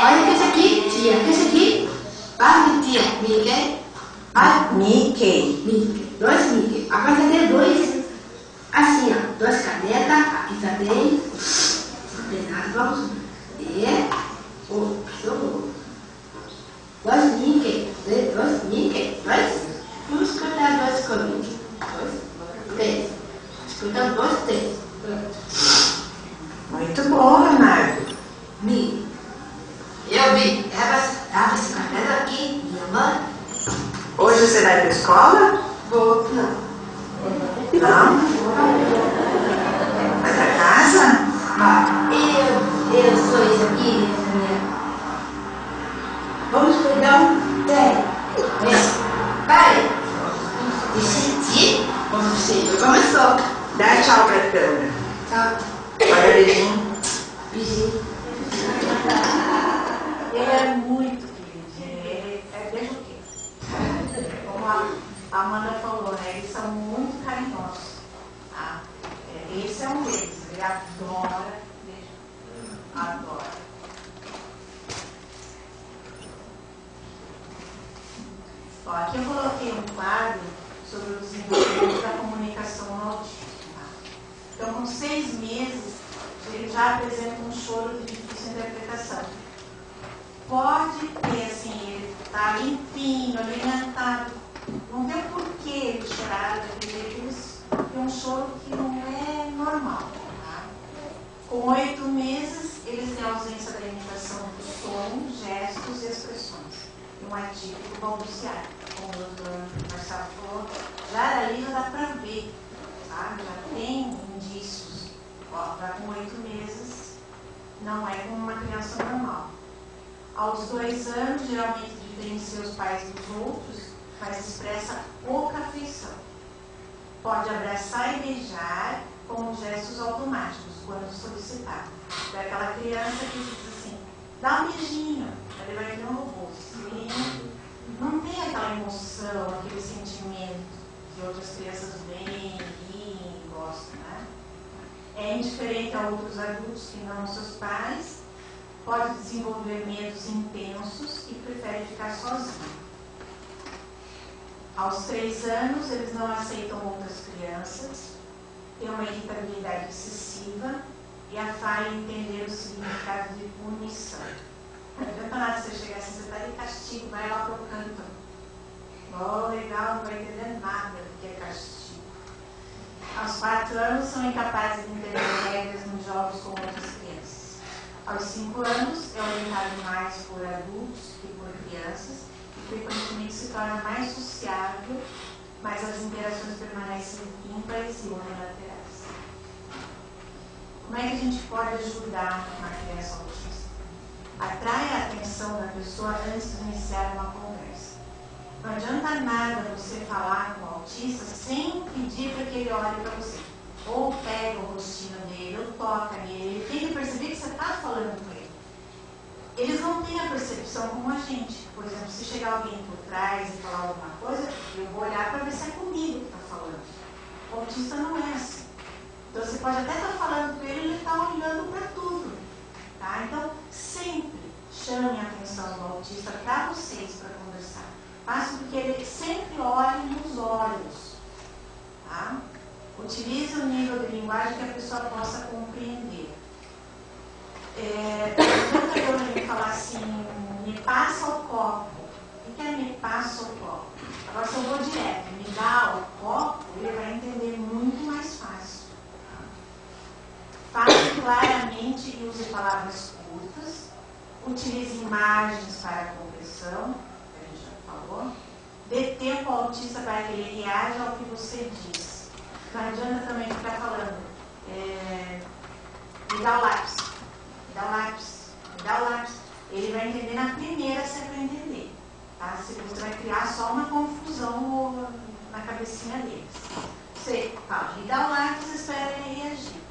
Olha que esse aqui, tia. Que esse aqui? Barriga, tia. Mickey. Mickey. Mickey. 2 Mickey. Agora você tem 2. Assim, ó. 2 canetas. Aqui também. Não tem nada. Vamos. E. O. 2 Mickey. 2 Mickey. 2. Vamos escutar 2 comigo. 2, 3. Escutamos 2, 3. Muito bom, Leonardo. Mi. Eu vi. Leva esse caderno aqui, minha mãe. Hoje você vai para a escola? Vou. Não. Não. Vai para casa? Eu sou isso aqui, minha. Vamos pegar um pé. Vai. Decidi. Você já começou. Dá tchau para a câmera. Tchau. Olha, beijinho. Beijinho. Ele é muito queridinho, ele é bem o quê? Como a Amanda falou, né? Eles são muito carinhosos. Tá? Esse é um deles, ele adora, adora. Ó, aqui eu coloquei um quadro sobre o desenvolvimento da comunicação no autismo. Tá? Então, com 6 meses, ele já apresenta um choro de difícil interpretação. Pode ter, assim, ele está limpinho, alimentado. Não tem porquê ele chorar daquele jeito. É um choro que não é normal. Tá? Com 8 meses, eles têm ausência da alimentação som, gestos e expressões. Um atípico balbuciar, como o doutor Marcelo falou, já ali já dá para ver, tá? Já tem indícios. Ó, já com 8 meses, não é como uma criança normal. Aos 2 anos, geralmente diferencia os pais dos outros, mas expressa pouca afeição. Pode abraçar e beijar com gestos automáticos, quando solicitado. É aquela criança que diz assim, dá um beijinho, ele vai vir um robô. Ele não tem aquela emoção, aquele sentimento que outras crianças veem, riem, gostam, né? É indiferente a outros adultos que não seus pais, pode desenvolver medos intensos e prefere ficar sozinho. Aos 3 anos, eles não aceitam outras crianças, têm uma irritabilidade excessiva e a falha em entender o significado de punição. Não adianta nada você chegar assim, você está de castigo, vai lá pro canto. Oh, legal, não vai entender nada do que é castigo. Aos 4 anos, são incapazes de entender regras nos jogos com outras crianças. Aos 5 anos, é orientado mais por adultos que por crianças, frequentemente se torna mais sociável, mas as interações permanecem ímpares e unilaterais. Como é que a gente pode ajudar uma criança autista? Atrai a atenção da pessoa antes de iniciar uma conversa. Não adianta nada você falar com o autista sem pedir para que ele olhe para você. Ou pega o rostinho dele, ou toca nele. Ele tem que perceber que você está falando com ele. Eles não têm a percepção como a gente. Por exemplo, se chegar alguém por trás e falar alguma coisa, eu vou olhar para ver se é comigo que está falando. O autista não é assim. Então você pode até estar falando com ele e ele está olhando para tudo. Tá? Então, sempre chame a atenção do autista para vocês para conversar. Faça com que ele sempre olhe nos olhos. Tá? Utilize o nível de linguagem que a pessoa possa compreender. Nunca eu ouvi falar assim, me passa o copo. O que é me passa o copo? Agora, se eu vou direto, me dá o copo, ele vai entender muito mais fácil. Fale claramente e use palavras curtas. Utilize imagens para a compreensão, que a gente já falou. Dê tempo ao autista para que ele reaja ao que você diz. Não adianta também ficar falando, me dá o lápis. Me dá o lápis, me dá o lápis. Ele vai entender na primeira se é para entender. Tá? Se você vai criar só uma confusão na cabecinha deles. Você fala, me dá o lápis e espera ele reagir.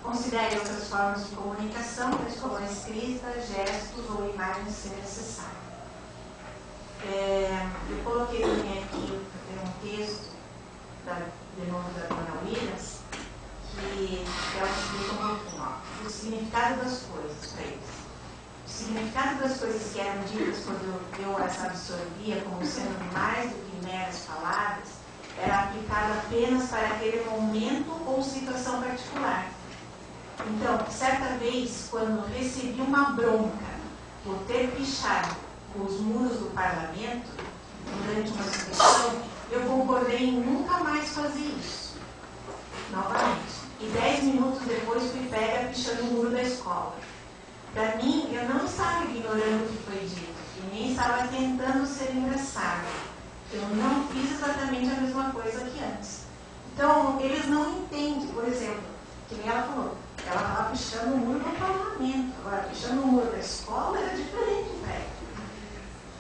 Considere outras formas de comunicação, como escrita, gestos ou imagens se necessário. Eu coloquei também aqui um texto, de novo da Dona Williams, que ela explica um pouquinho, ó, o significado das coisas para eles. O significado das coisas que eram ditas quando eu as absorvia como sendo mais do que meras palavras, era aplicado apenas para aquele momento ou situação particular. Então, certa vez, quando recebi uma bronca por ter pichado os muros do parlamento durante uma sessão, eu concordei em nunca mais fazer isso. Novamente. E 10 minutos depois fui pega pichando o muro da escola. Para mim, eu não estava ignorando o que foi dito e nem estava tentando ser engraçada. Eu não fiz exatamente a mesma coisa que antes. Então, eles não entendem, por exemplo, que nem ela falou, ela estava pichando o muro do parlamento. Agora, pichando o muro da escola era diferente, velho.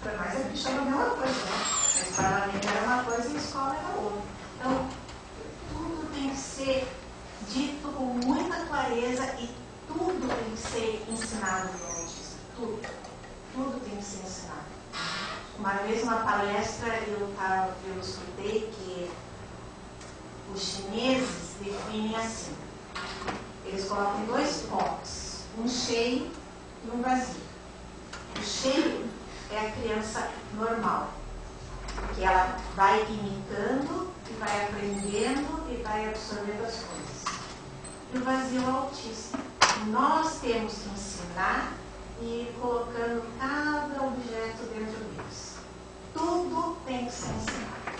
Para nós é pichando a mesma coisa, né? Mas o parlamento era uma coisa e a escola era outra. Então, tudo tem que ser dito com muita clareza e tudo tem que ser ensinado para o autista. Tudo tem que ser ensinado. Uma vez, numa palestra, eu escutei que os chineses definem assim. Eles colocam 2 potes, um cheio e um vazio. O cheio é a criança normal, porque ela vai imitando e vai aprendendo e vai absorvendo as coisas. E o vazio é o autista. Nós temos que ensinar e ir colocando cada objeto dentro deles. Tudo tem que ser ensinado.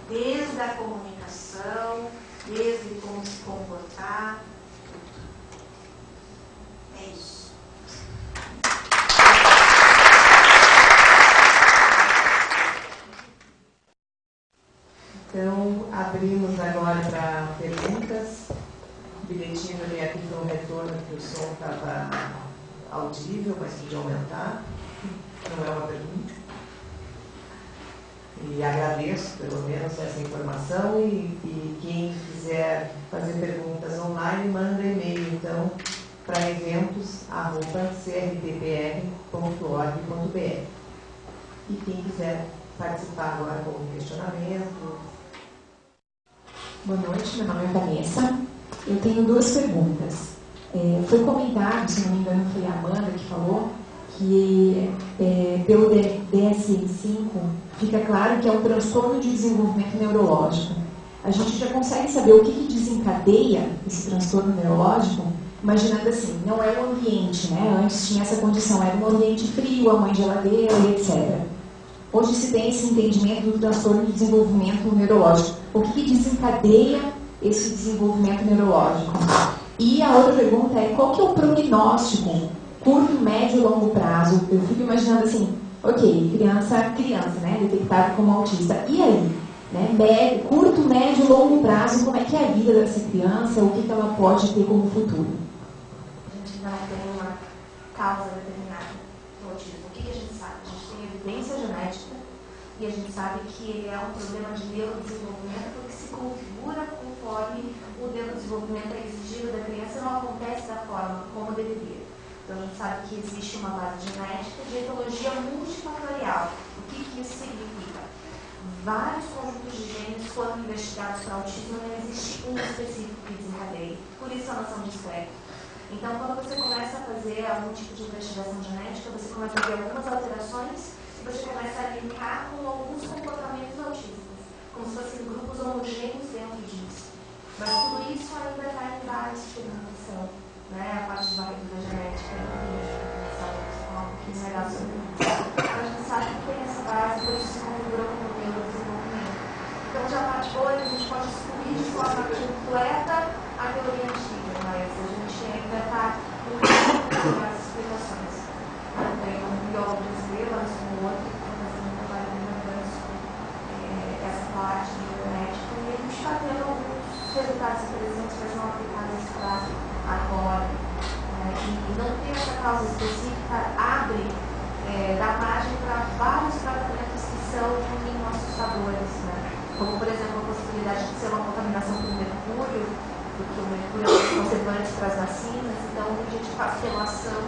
Desde a comunicação, desde como se comportar. É isso. refletindo aqui foi um retorno que o som estava audível, mas podia aumentar. Não é uma pergunta. E agradeço, pelo menos, essa informação. E quem quiser fazer perguntas online, manda e-mail, então, para eventos@crtpr.org.br. E quem quiser participar agora com um questionamento. Boa noite, meu nome é Vanessa. Eu tenho duas perguntas. Foi comentado, se não me engano foi a Amanda que falou, que pelo DSM-5 fica claro que é um transtorno de desenvolvimento neurológico. A gente já consegue saber o que desencadeia esse transtorno neurológico? Imaginando assim, não é o ambiente, né? Antes tinha essa condição, era um ambiente frio, a mãe geladeira e etc. Hoje se tem esse entendimento do transtorno de desenvolvimento neurológico. O que desencadeia esse desenvolvimento neurológico? E a outra pergunta é, qual que é o prognóstico curto, médio e longo prazo? Eu fico imaginando assim, ok, criança, né, detectada como autista. E aí? Né, curto, médio e longo prazo, como é que é a vida dessa criança? O que ela pode ter como futuro? A gente não tem uma causa determinada do autismo. O que a gente sabe? A gente tem evidência genética e a gente sabe que ele é um problema de neurodesenvolvimento porque se configura conforme o neurodesenvolvimento é exigido da criança e não acontece da forma como deveria. Então a gente sabe que existe uma base genética de etologia multifatorial. O que isso significa? Vários conjuntos de genes foram investigados para autismo, não existe um específico que desencadeie. Por isso a noção de espectro. Então, quando você começa a fazer algum tipo de investigação genética, você começa a ver algumas alterações e você começa a linkar com alguns comportamentos autistas, como se fossem grupos homogêneos dentro disso. Mas tudo isso ainda está em base de experimentação, né? A parte da genética e um pouquinho melhor sobre isso. Então, a gente sabe que tem essa base, por isso se configura como neurodesenvolvimento. Então, já a parte boa, a gente pode excluir de forma completa a teoria antiga, mas a gente ainda está com as explicações. Tem um biólogo brasileiro, Anderson Moura, que está fazendo um trabalho muito sobre essa parte de genética, e a gente está tendo alguns resultados interessantes, mas não aplicados para agora. E não ter essa causa específica abre, dá margem para vários tratamentos que são um pouquinho assustadores, né? Como, por exemplo, a possibilidade de ser uma contaminação por mercúrio, porque o mercúrio é um conservante para as vacinas, então a gente faz relação,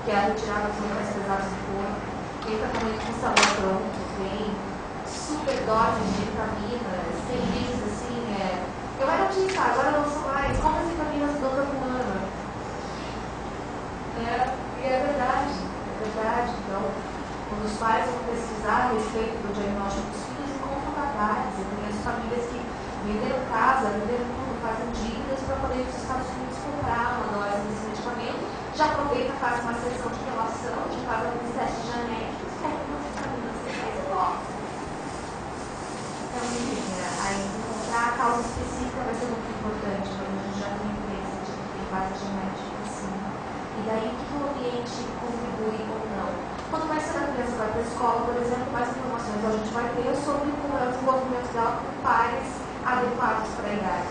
que é a retirada dos metais pesados do corpo, tem tratamento com sabor pronto, tem super doses de vitaminas, tem vídeos assim, eu era autista, agora não sou mais, como as vitaminas do corpo humano? E é verdade. Então, quando os pais vão pesquisar a respeito do diagnóstico dos filhos, encontram batalhas. Eu conheço famílias que venderam casa, venderam tudo, fazem dívidas para poder ir para os Estados Unidos comprar uma dose desse medicamento, já aproveita, faz uma sessão de relação, já faz alguns testes genéticos, compra umas vitaminas e gosta. Então, enfim, aí encontrar a causa específica vai ser muito importante, quando a gente já tem evidência de que tem base genética assim. E daí, o que o ambiente contribui ou não? Quanto mais cedo a criança vai para a escola, por exemplo, mais informações a gente vai ter sobre como é o desenvolvimento dela com pais adequados para a idade.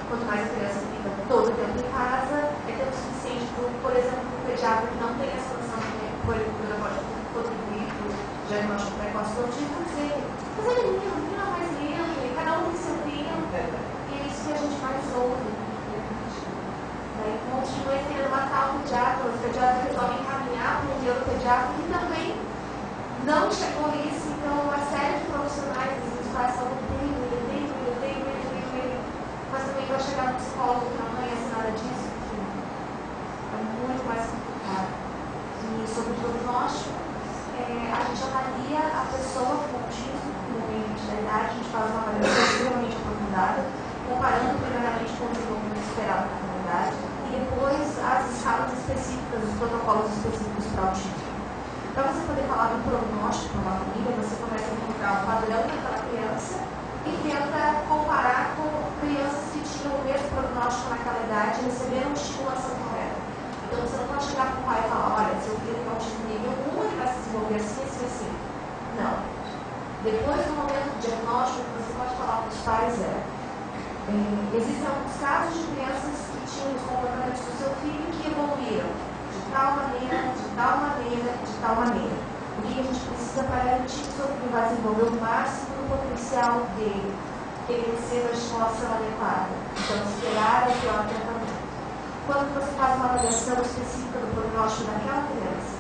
Quanto mais a criança fica todo o tempo em casa, é tempo suficiente para, por exemplo, um pediatra que não tem essa noção de que a coisa pode contribuir para o diagnóstico precoce do autismo, dizer, mas é menino mais lento, e cada um tem seu tempo, e é isso que a gente mais ouve. Daí continua querendo matar o pediatra, os pediatras resolvem encaminhar para um neuropediatra que também não chegou isso, então uma série de profissionais, às vezes, faz só mas também vai chegar no psicólogo que não conhece nada disso, enfim. É muito mais complicado. E sobre o diagnóstico, a gente avalia a pessoa com autismo, independente da idade, a gente faz uma avaliação extremamente aprofundada, comparando primeiramente com o desenvolvimento esperado na comunidade e depois as escalas específicas, os protocolos específicos para autismo. Para você poder falar do prognóstico para uma família, você começa a encontrar o padrão daquela criança e tenta comparar com crianças que tinham o mesmo prognóstico naquela idade e receberam estimulação correta. Então você não pode chegar para o pai e falar, olha, seu filho tem autismo nível 1, ele vai se desenvolver assim, assim, assim. Não. Depois do momento do diagnóstico, o que você pode falar para os pais existem alguns casos de crianças que repetindo os comportamentos do seu filho que evoluíram de tal maneira, de tal maneira, de tal maneira. O que a gente precisa para garantir que o seu filho vai desenvolver o máximo do potencial dele, que ele receba a estimulação adequada. Então, esperar é o pior tratamento. Quando você faz uma avaliação específica do prognóstico daquela criança,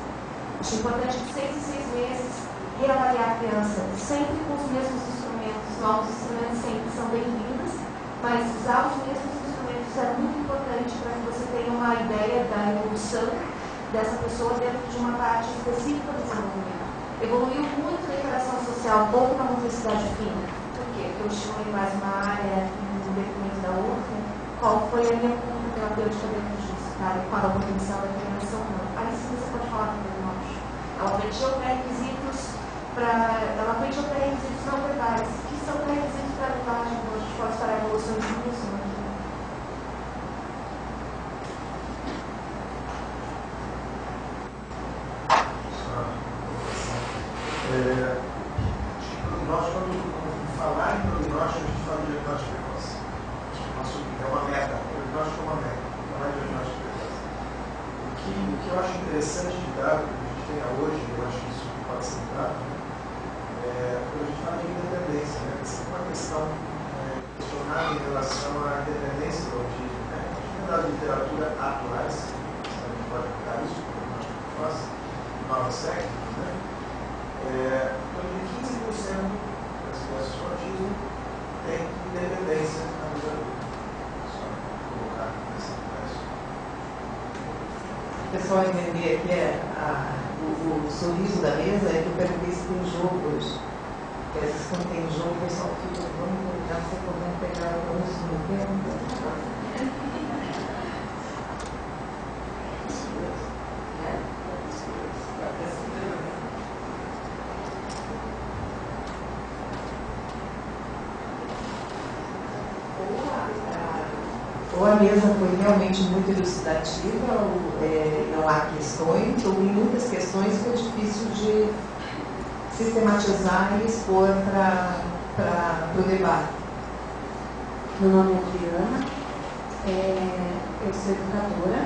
acho importante de 6 em 6 meses reavaliar a criança, sempre com os mesmos instrumentos. Novos instrumentos sempre são bem-vindos, mas usar os mesmos instrumentos é muito importante para que você tenha uma ideia da evolução dessa pessoa dentro de uma parte específica do desenvolvimento. Evoluiu muito na interação social, pouco na motricidade fina. Por quê? Porque eu estimulei mais uma área em detrimento da outra. Qual foi a minha conta terapêutica dentro disso? Tá? E qual a potencial da criança ou não? Aí sim você pode falar com o diagnóstico. Ela preencheu pré-requisitos não verbais, que são pré-requisitos para a linguagem. Então a gente pode estar a evolução de isso, né? Nós, quando falar em prognóstico, a gente fala de diagnóstico precoce. É uma meta. O prognóstico é uma meta, não é diagnóstico precoce. O que eu acho interessante de dado que a gente tem hoje, eu acho que isso pode ser dado, quando a gente fala de independência, né? Essa é uma questão questionada em relação à independência do autismo. Né? A gente tem dado literatura atuais, a gente pode aplicar isso, novas técnicas, né? Onde 15% das crianças com autismo têm independência na vida adulta. Só colocar nessa conversa. O pessoal entender que o sorriso da mesa é que eu perguntei se tem jogo hoje. Porque às vezes quando tem jogo, o pessoal fica, vamos já sei como pegar o rosto no tempo. Ou a mesa foi realmente muito elucidativa, ou não há questões, ou em muitas questões foi difícil de sistematizar e expor para o debate. Meu nome é Adriana, eu sou educadora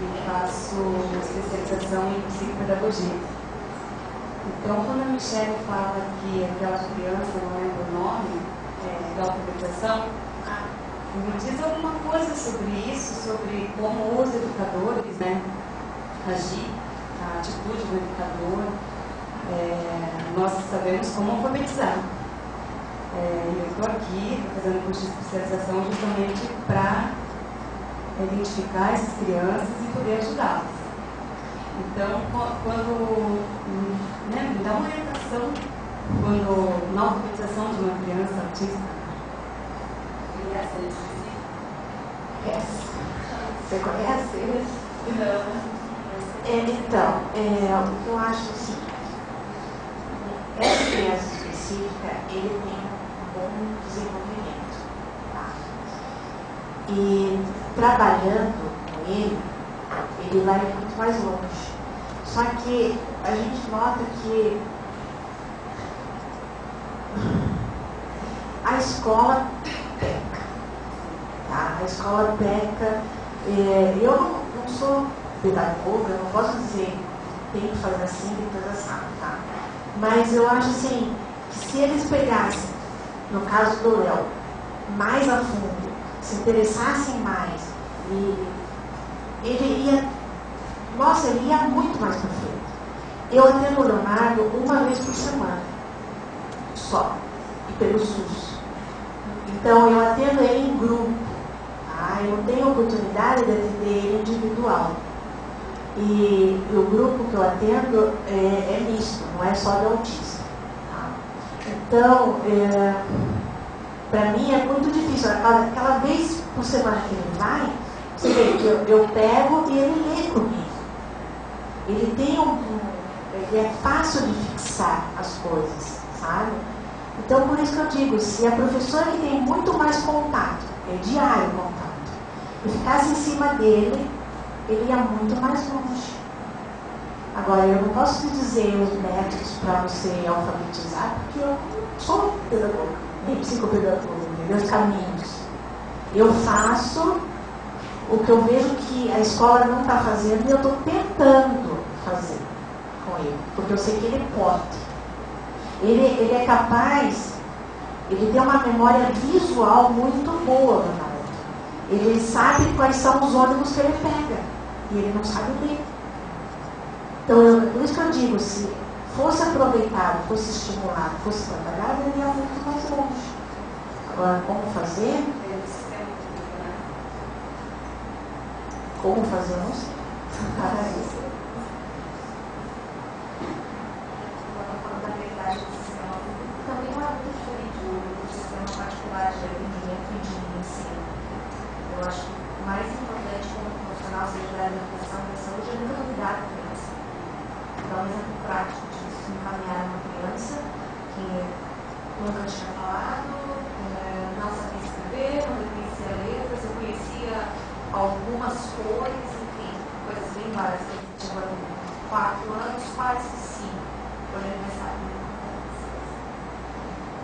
e faço uma especialização em psicopedagogia. Então, quando a Michelle fala que aquela criança não lembra o nome da alfabetização, me diz alguma coisa sobre isso, sobre como os educadores, né, agir, a atitude do educador. Nós sabemos como alfabetizar. Eu estou aqui fazendo curso de especialização justamente para identificar essas crianças e poder ajudá-las. Então, quando me dá uma orientação na alfabetização de uma criança autista. Você conhece eles? Não. Então, o que eu acho assim, essa criança específica, ele tem um bom desenvolvimento. Tá? E trabalhando com ele vai muito mais longe. Só que a gente nota que a escola peca. Tá? A escola peca. Eu não sou pedagoga, eu não posso dizer tem que fazer assim, tem que fazer assim, tá? Mas eu acho assim, que se eles pegassem, no caso do Léo, mais a fundo, se interessassem mais, ele ia muito mais para frente. Eu atendo o Leonardo uma vez por semana, só, e pelo SUS. Então, eu atendo ele em grupo, tá? Eu tenho a oportunidade de atender ele individual. E o grupo que eu atendo é misto, não é só de autista. Tá? Então, para mim é muito difícil. Aquela vez por semana que ele vai, você vê que eu pego e ele lê comigo. Ele tem ele é fácil de fixar as coisas, sabe? Então, por isso que eu digo, se a professora que tem muito mais contato, diário contato, e ficasse em cima dele, ele ia muito mais longe. Agora, eu não posso te dizer os métodos para você alfabetizar, porque eu não sou pedagoga, nem psicopedagoga, entendeu? Os caminhos. Eu faço o que eu vejo que a escola não está fazendo, e eu estou tentando fazer com ele, porque eu sei que ele pode. Ele é capaz, ele tem uma memória visual muito boa, Ronaldo. Ele sabe quais são os ônibus que ele pega, e ele não sabe ler. Então, por isso que eu digo, se fosse aproveitado, fosse estimulado, fosse trabalhado, ele ia muito mais longe. Agora, como fazer? Como fazer, eu não sei. Também não é muito diferente do sistema particular de atendimento e de ensino. Eu acho que o mais importante como profissional, seja da educação e da saúde, é nunca cuidar da criança. Dar um exemplo prático disso, encaminhar uma criança que nunca tinha falado, não sabia escrever, não conhecia letras, eu conhecia algumas cores, enfim, coisas bem básicas. Chegou a 4 anos, quase 5, foi aniversário.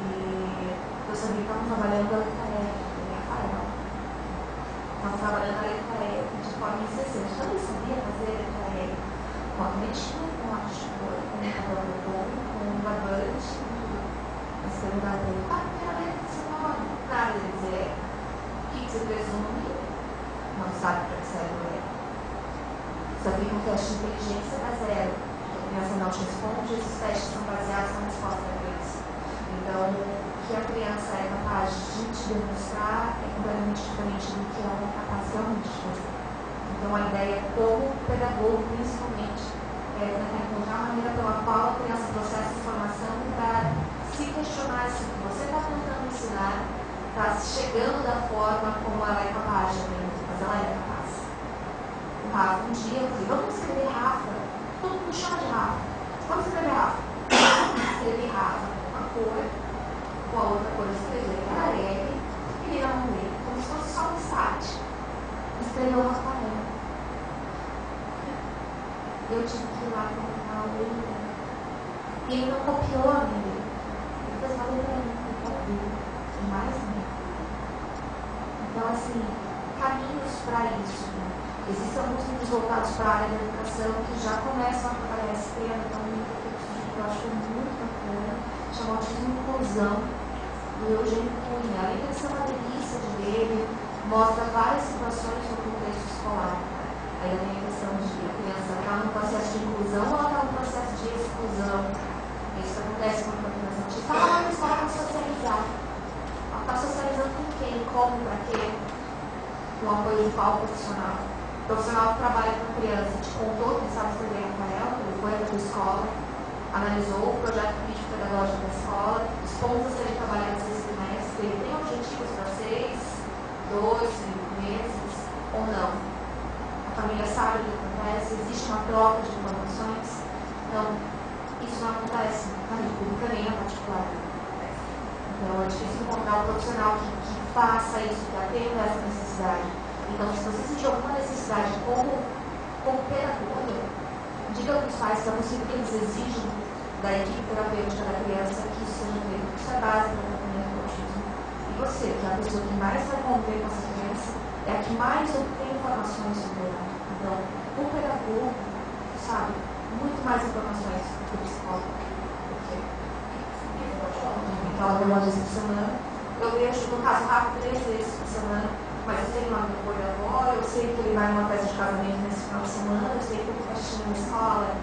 E eu sabia que estavam trabalhando a letra E, Rafael. Estavam trabalhando a letra E de forma incessante. Eu não sabia fazer a letra E com a canetinha, com a cor, com o cabelo do povo, com o barbante, tudo. Mas perguntaram para ele, qual é a primeira letra do seu nome? Cara, ele dizer, o que você presume? Não sabe para que serve o E. Sabia que um teste de inteligência dá 0. A criança não te responde, esses testes são baseados na resposta da criança. Então, o que a criança é capaz de te demonstrar é completamente diferente do que ela é capaz realmente de fazer. Então, a ideia, como pedagogo, principalmente, é tentar encontrar a maneira pela qual a criança processa informação para se questionar se o que você está tentando ensinar está chegando da forma como ela é capaz de aprender, mas ela é capaz. O Rafa, um dia, eu falei, vamos escrever Rafa. Todo mundo chama de Rafa. Vamos escrever Rafa. Escrevi Rafa com uma cor, com a outra cor eu escrevi para ele, e ele não lê, como se fosse só um start. Escreveu Rafael. Eu tive que ir lá colocar o ele. E ele não copiou a minha letra. Ele fez uma letra e mais nem. Então, assim, caminhos para isso, né? Existem alguns livros voltados para a área da educação que já começam a trabalhar esse tema, então um livro que eu acho muito bacana, chama Autismo e Inclusão, do Eugênio Cunha. Além de ser uma delícia de ler, ele mostra várias situações no contexto escolar. Aí tem a questão de a criança está no processo de inclusão ou ela está no processo de exclusão. Isso acontece quando a criança te fala, mas ela está socializar. Ela está socializando com quem, como, para quê? Com o apoio de qual profissional? O profissional que trabalha com criança te contou que sabe escrever Rafael, ele foi da tua escola, analisou o projeto crítico pedagógico da escola, os pontos a serem trabalhados esse semestre, ele tem objetivos para 6, 12 meses ou não. A família sabe o que acontece, existe uma troca de informações. Então, isso não acontece na rede pública nem na particular. Então, é difícil encontrar um profissional que faça isso, que atenda essa necessidade. Então, se você sentir alguma necessidade como pedagoga, diga para os pais que é possível que eles exijam da equipe terapêutica da criança que isso seja feito. Isso é base do tratamento do autismo. E você, que é a pessoa que mais vai conviver com essa criança, é a que mais obtém informações sobre ela. Então, o pedagogo sabe muito mais informações do que o psicólogo. Então, ela vê uma vez por semana. Eu vejo, no caso, rápido 3 vezes por semana. Mas eu sei que uma apoio agora, eu sei que ele vai numa festa de casamento nesse final de semana, eu sei que ele está assistindo na escola.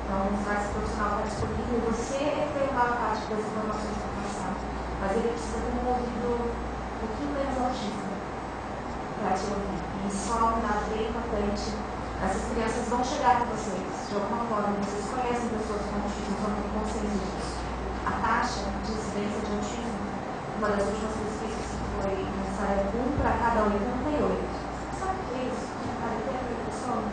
Então, esse profissional está disponível. Você tem uma parte das informações para passar, mas ele precisa ter um ouvido um pouquinho menos autista para te ouvir. E isso é um dado bem importante. Essas crianças vão chegar com vocês, de alguma forma. Vocês conhecem pessoas com autismo, vão ter consciência disso. A taxa de incidência de autismo, uma das últimas pesquisas foi necessária 1 para cada 88. Sabe o que é isso? Cada 88 pessoas?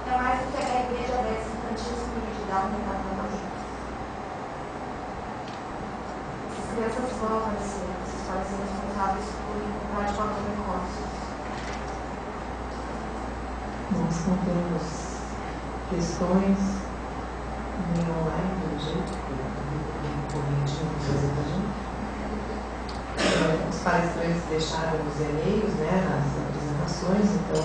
É mais do que a HIV, diabetes infantil, síndrome de Down e retardamento. Essas crianças vão aparecer, vocês podem ser responsáveis por encontrar de forma precoce. Nós não temos questões nem online, do jeito que o corrente não fazer para a gente. os palestrantes deixaram os e-mails, né, nas apresentações, então,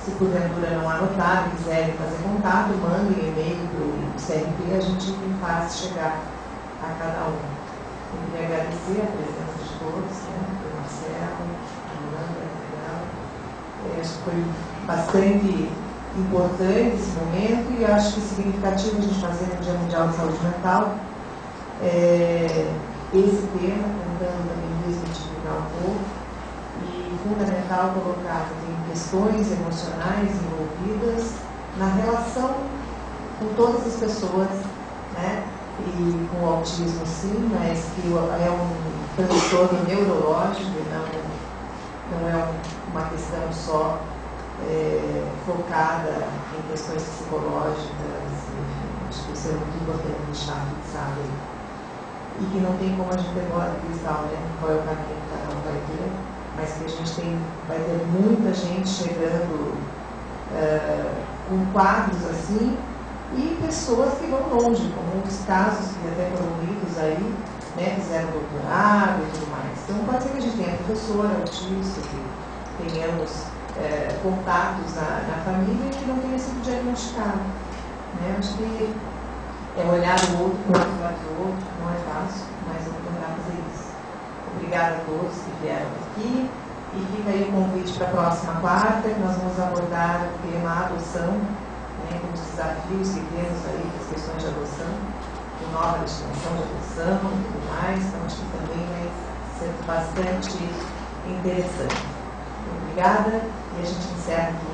se porventura não anotaram, quiserem fazer contato, mandem e-mail para o CRP, a gente faz chegar a cada um. Eu queria agradecer a presença de todos, né, do Marcelo, a Amanda, acho que foi bastante importante esse momento e acho que é significativo a gente fazer no Dia Mundial de Saúde Mental esse tema, tentando também desmitificar um pouco, e fundamental colocar que tem questões emocionais envolvidas na relação com todas as pessoas, né? E com o autismo sim, mas que é um transtorno neurológico, não é uma questão só focada em questões psicológicas, enfim, acho que isso é muito importante deixar fixado aí. E que não tem como a gente ter bola de cristal, né? Qual é o caminho que cada um vai ter, mas que a gente vai ter muita gente chegando com quadros assim, e pessoas que vão longe, como os casos que até foram lidos aí, né? Fizeram doutorado e tudo mais. Então pode ser que a gente tenha professor autista, que tenhamos contatos na família e que não tenha sido diagnosticado. Né? Acho que é olhar o outro, o outro lado do outro, não é fácil, mas vamos tentar fazer isso. Obrigada a todos que vieram aqui e fica aí o convite para a próxima quarta, que nós vamos abordar o tema adoção, né, com os desafios que temos aí, as questões de adoção, com nova legislação de adoção e tudo mais, então acho que também vai ser bastante interessante. Obrigada e a gente encerra aqui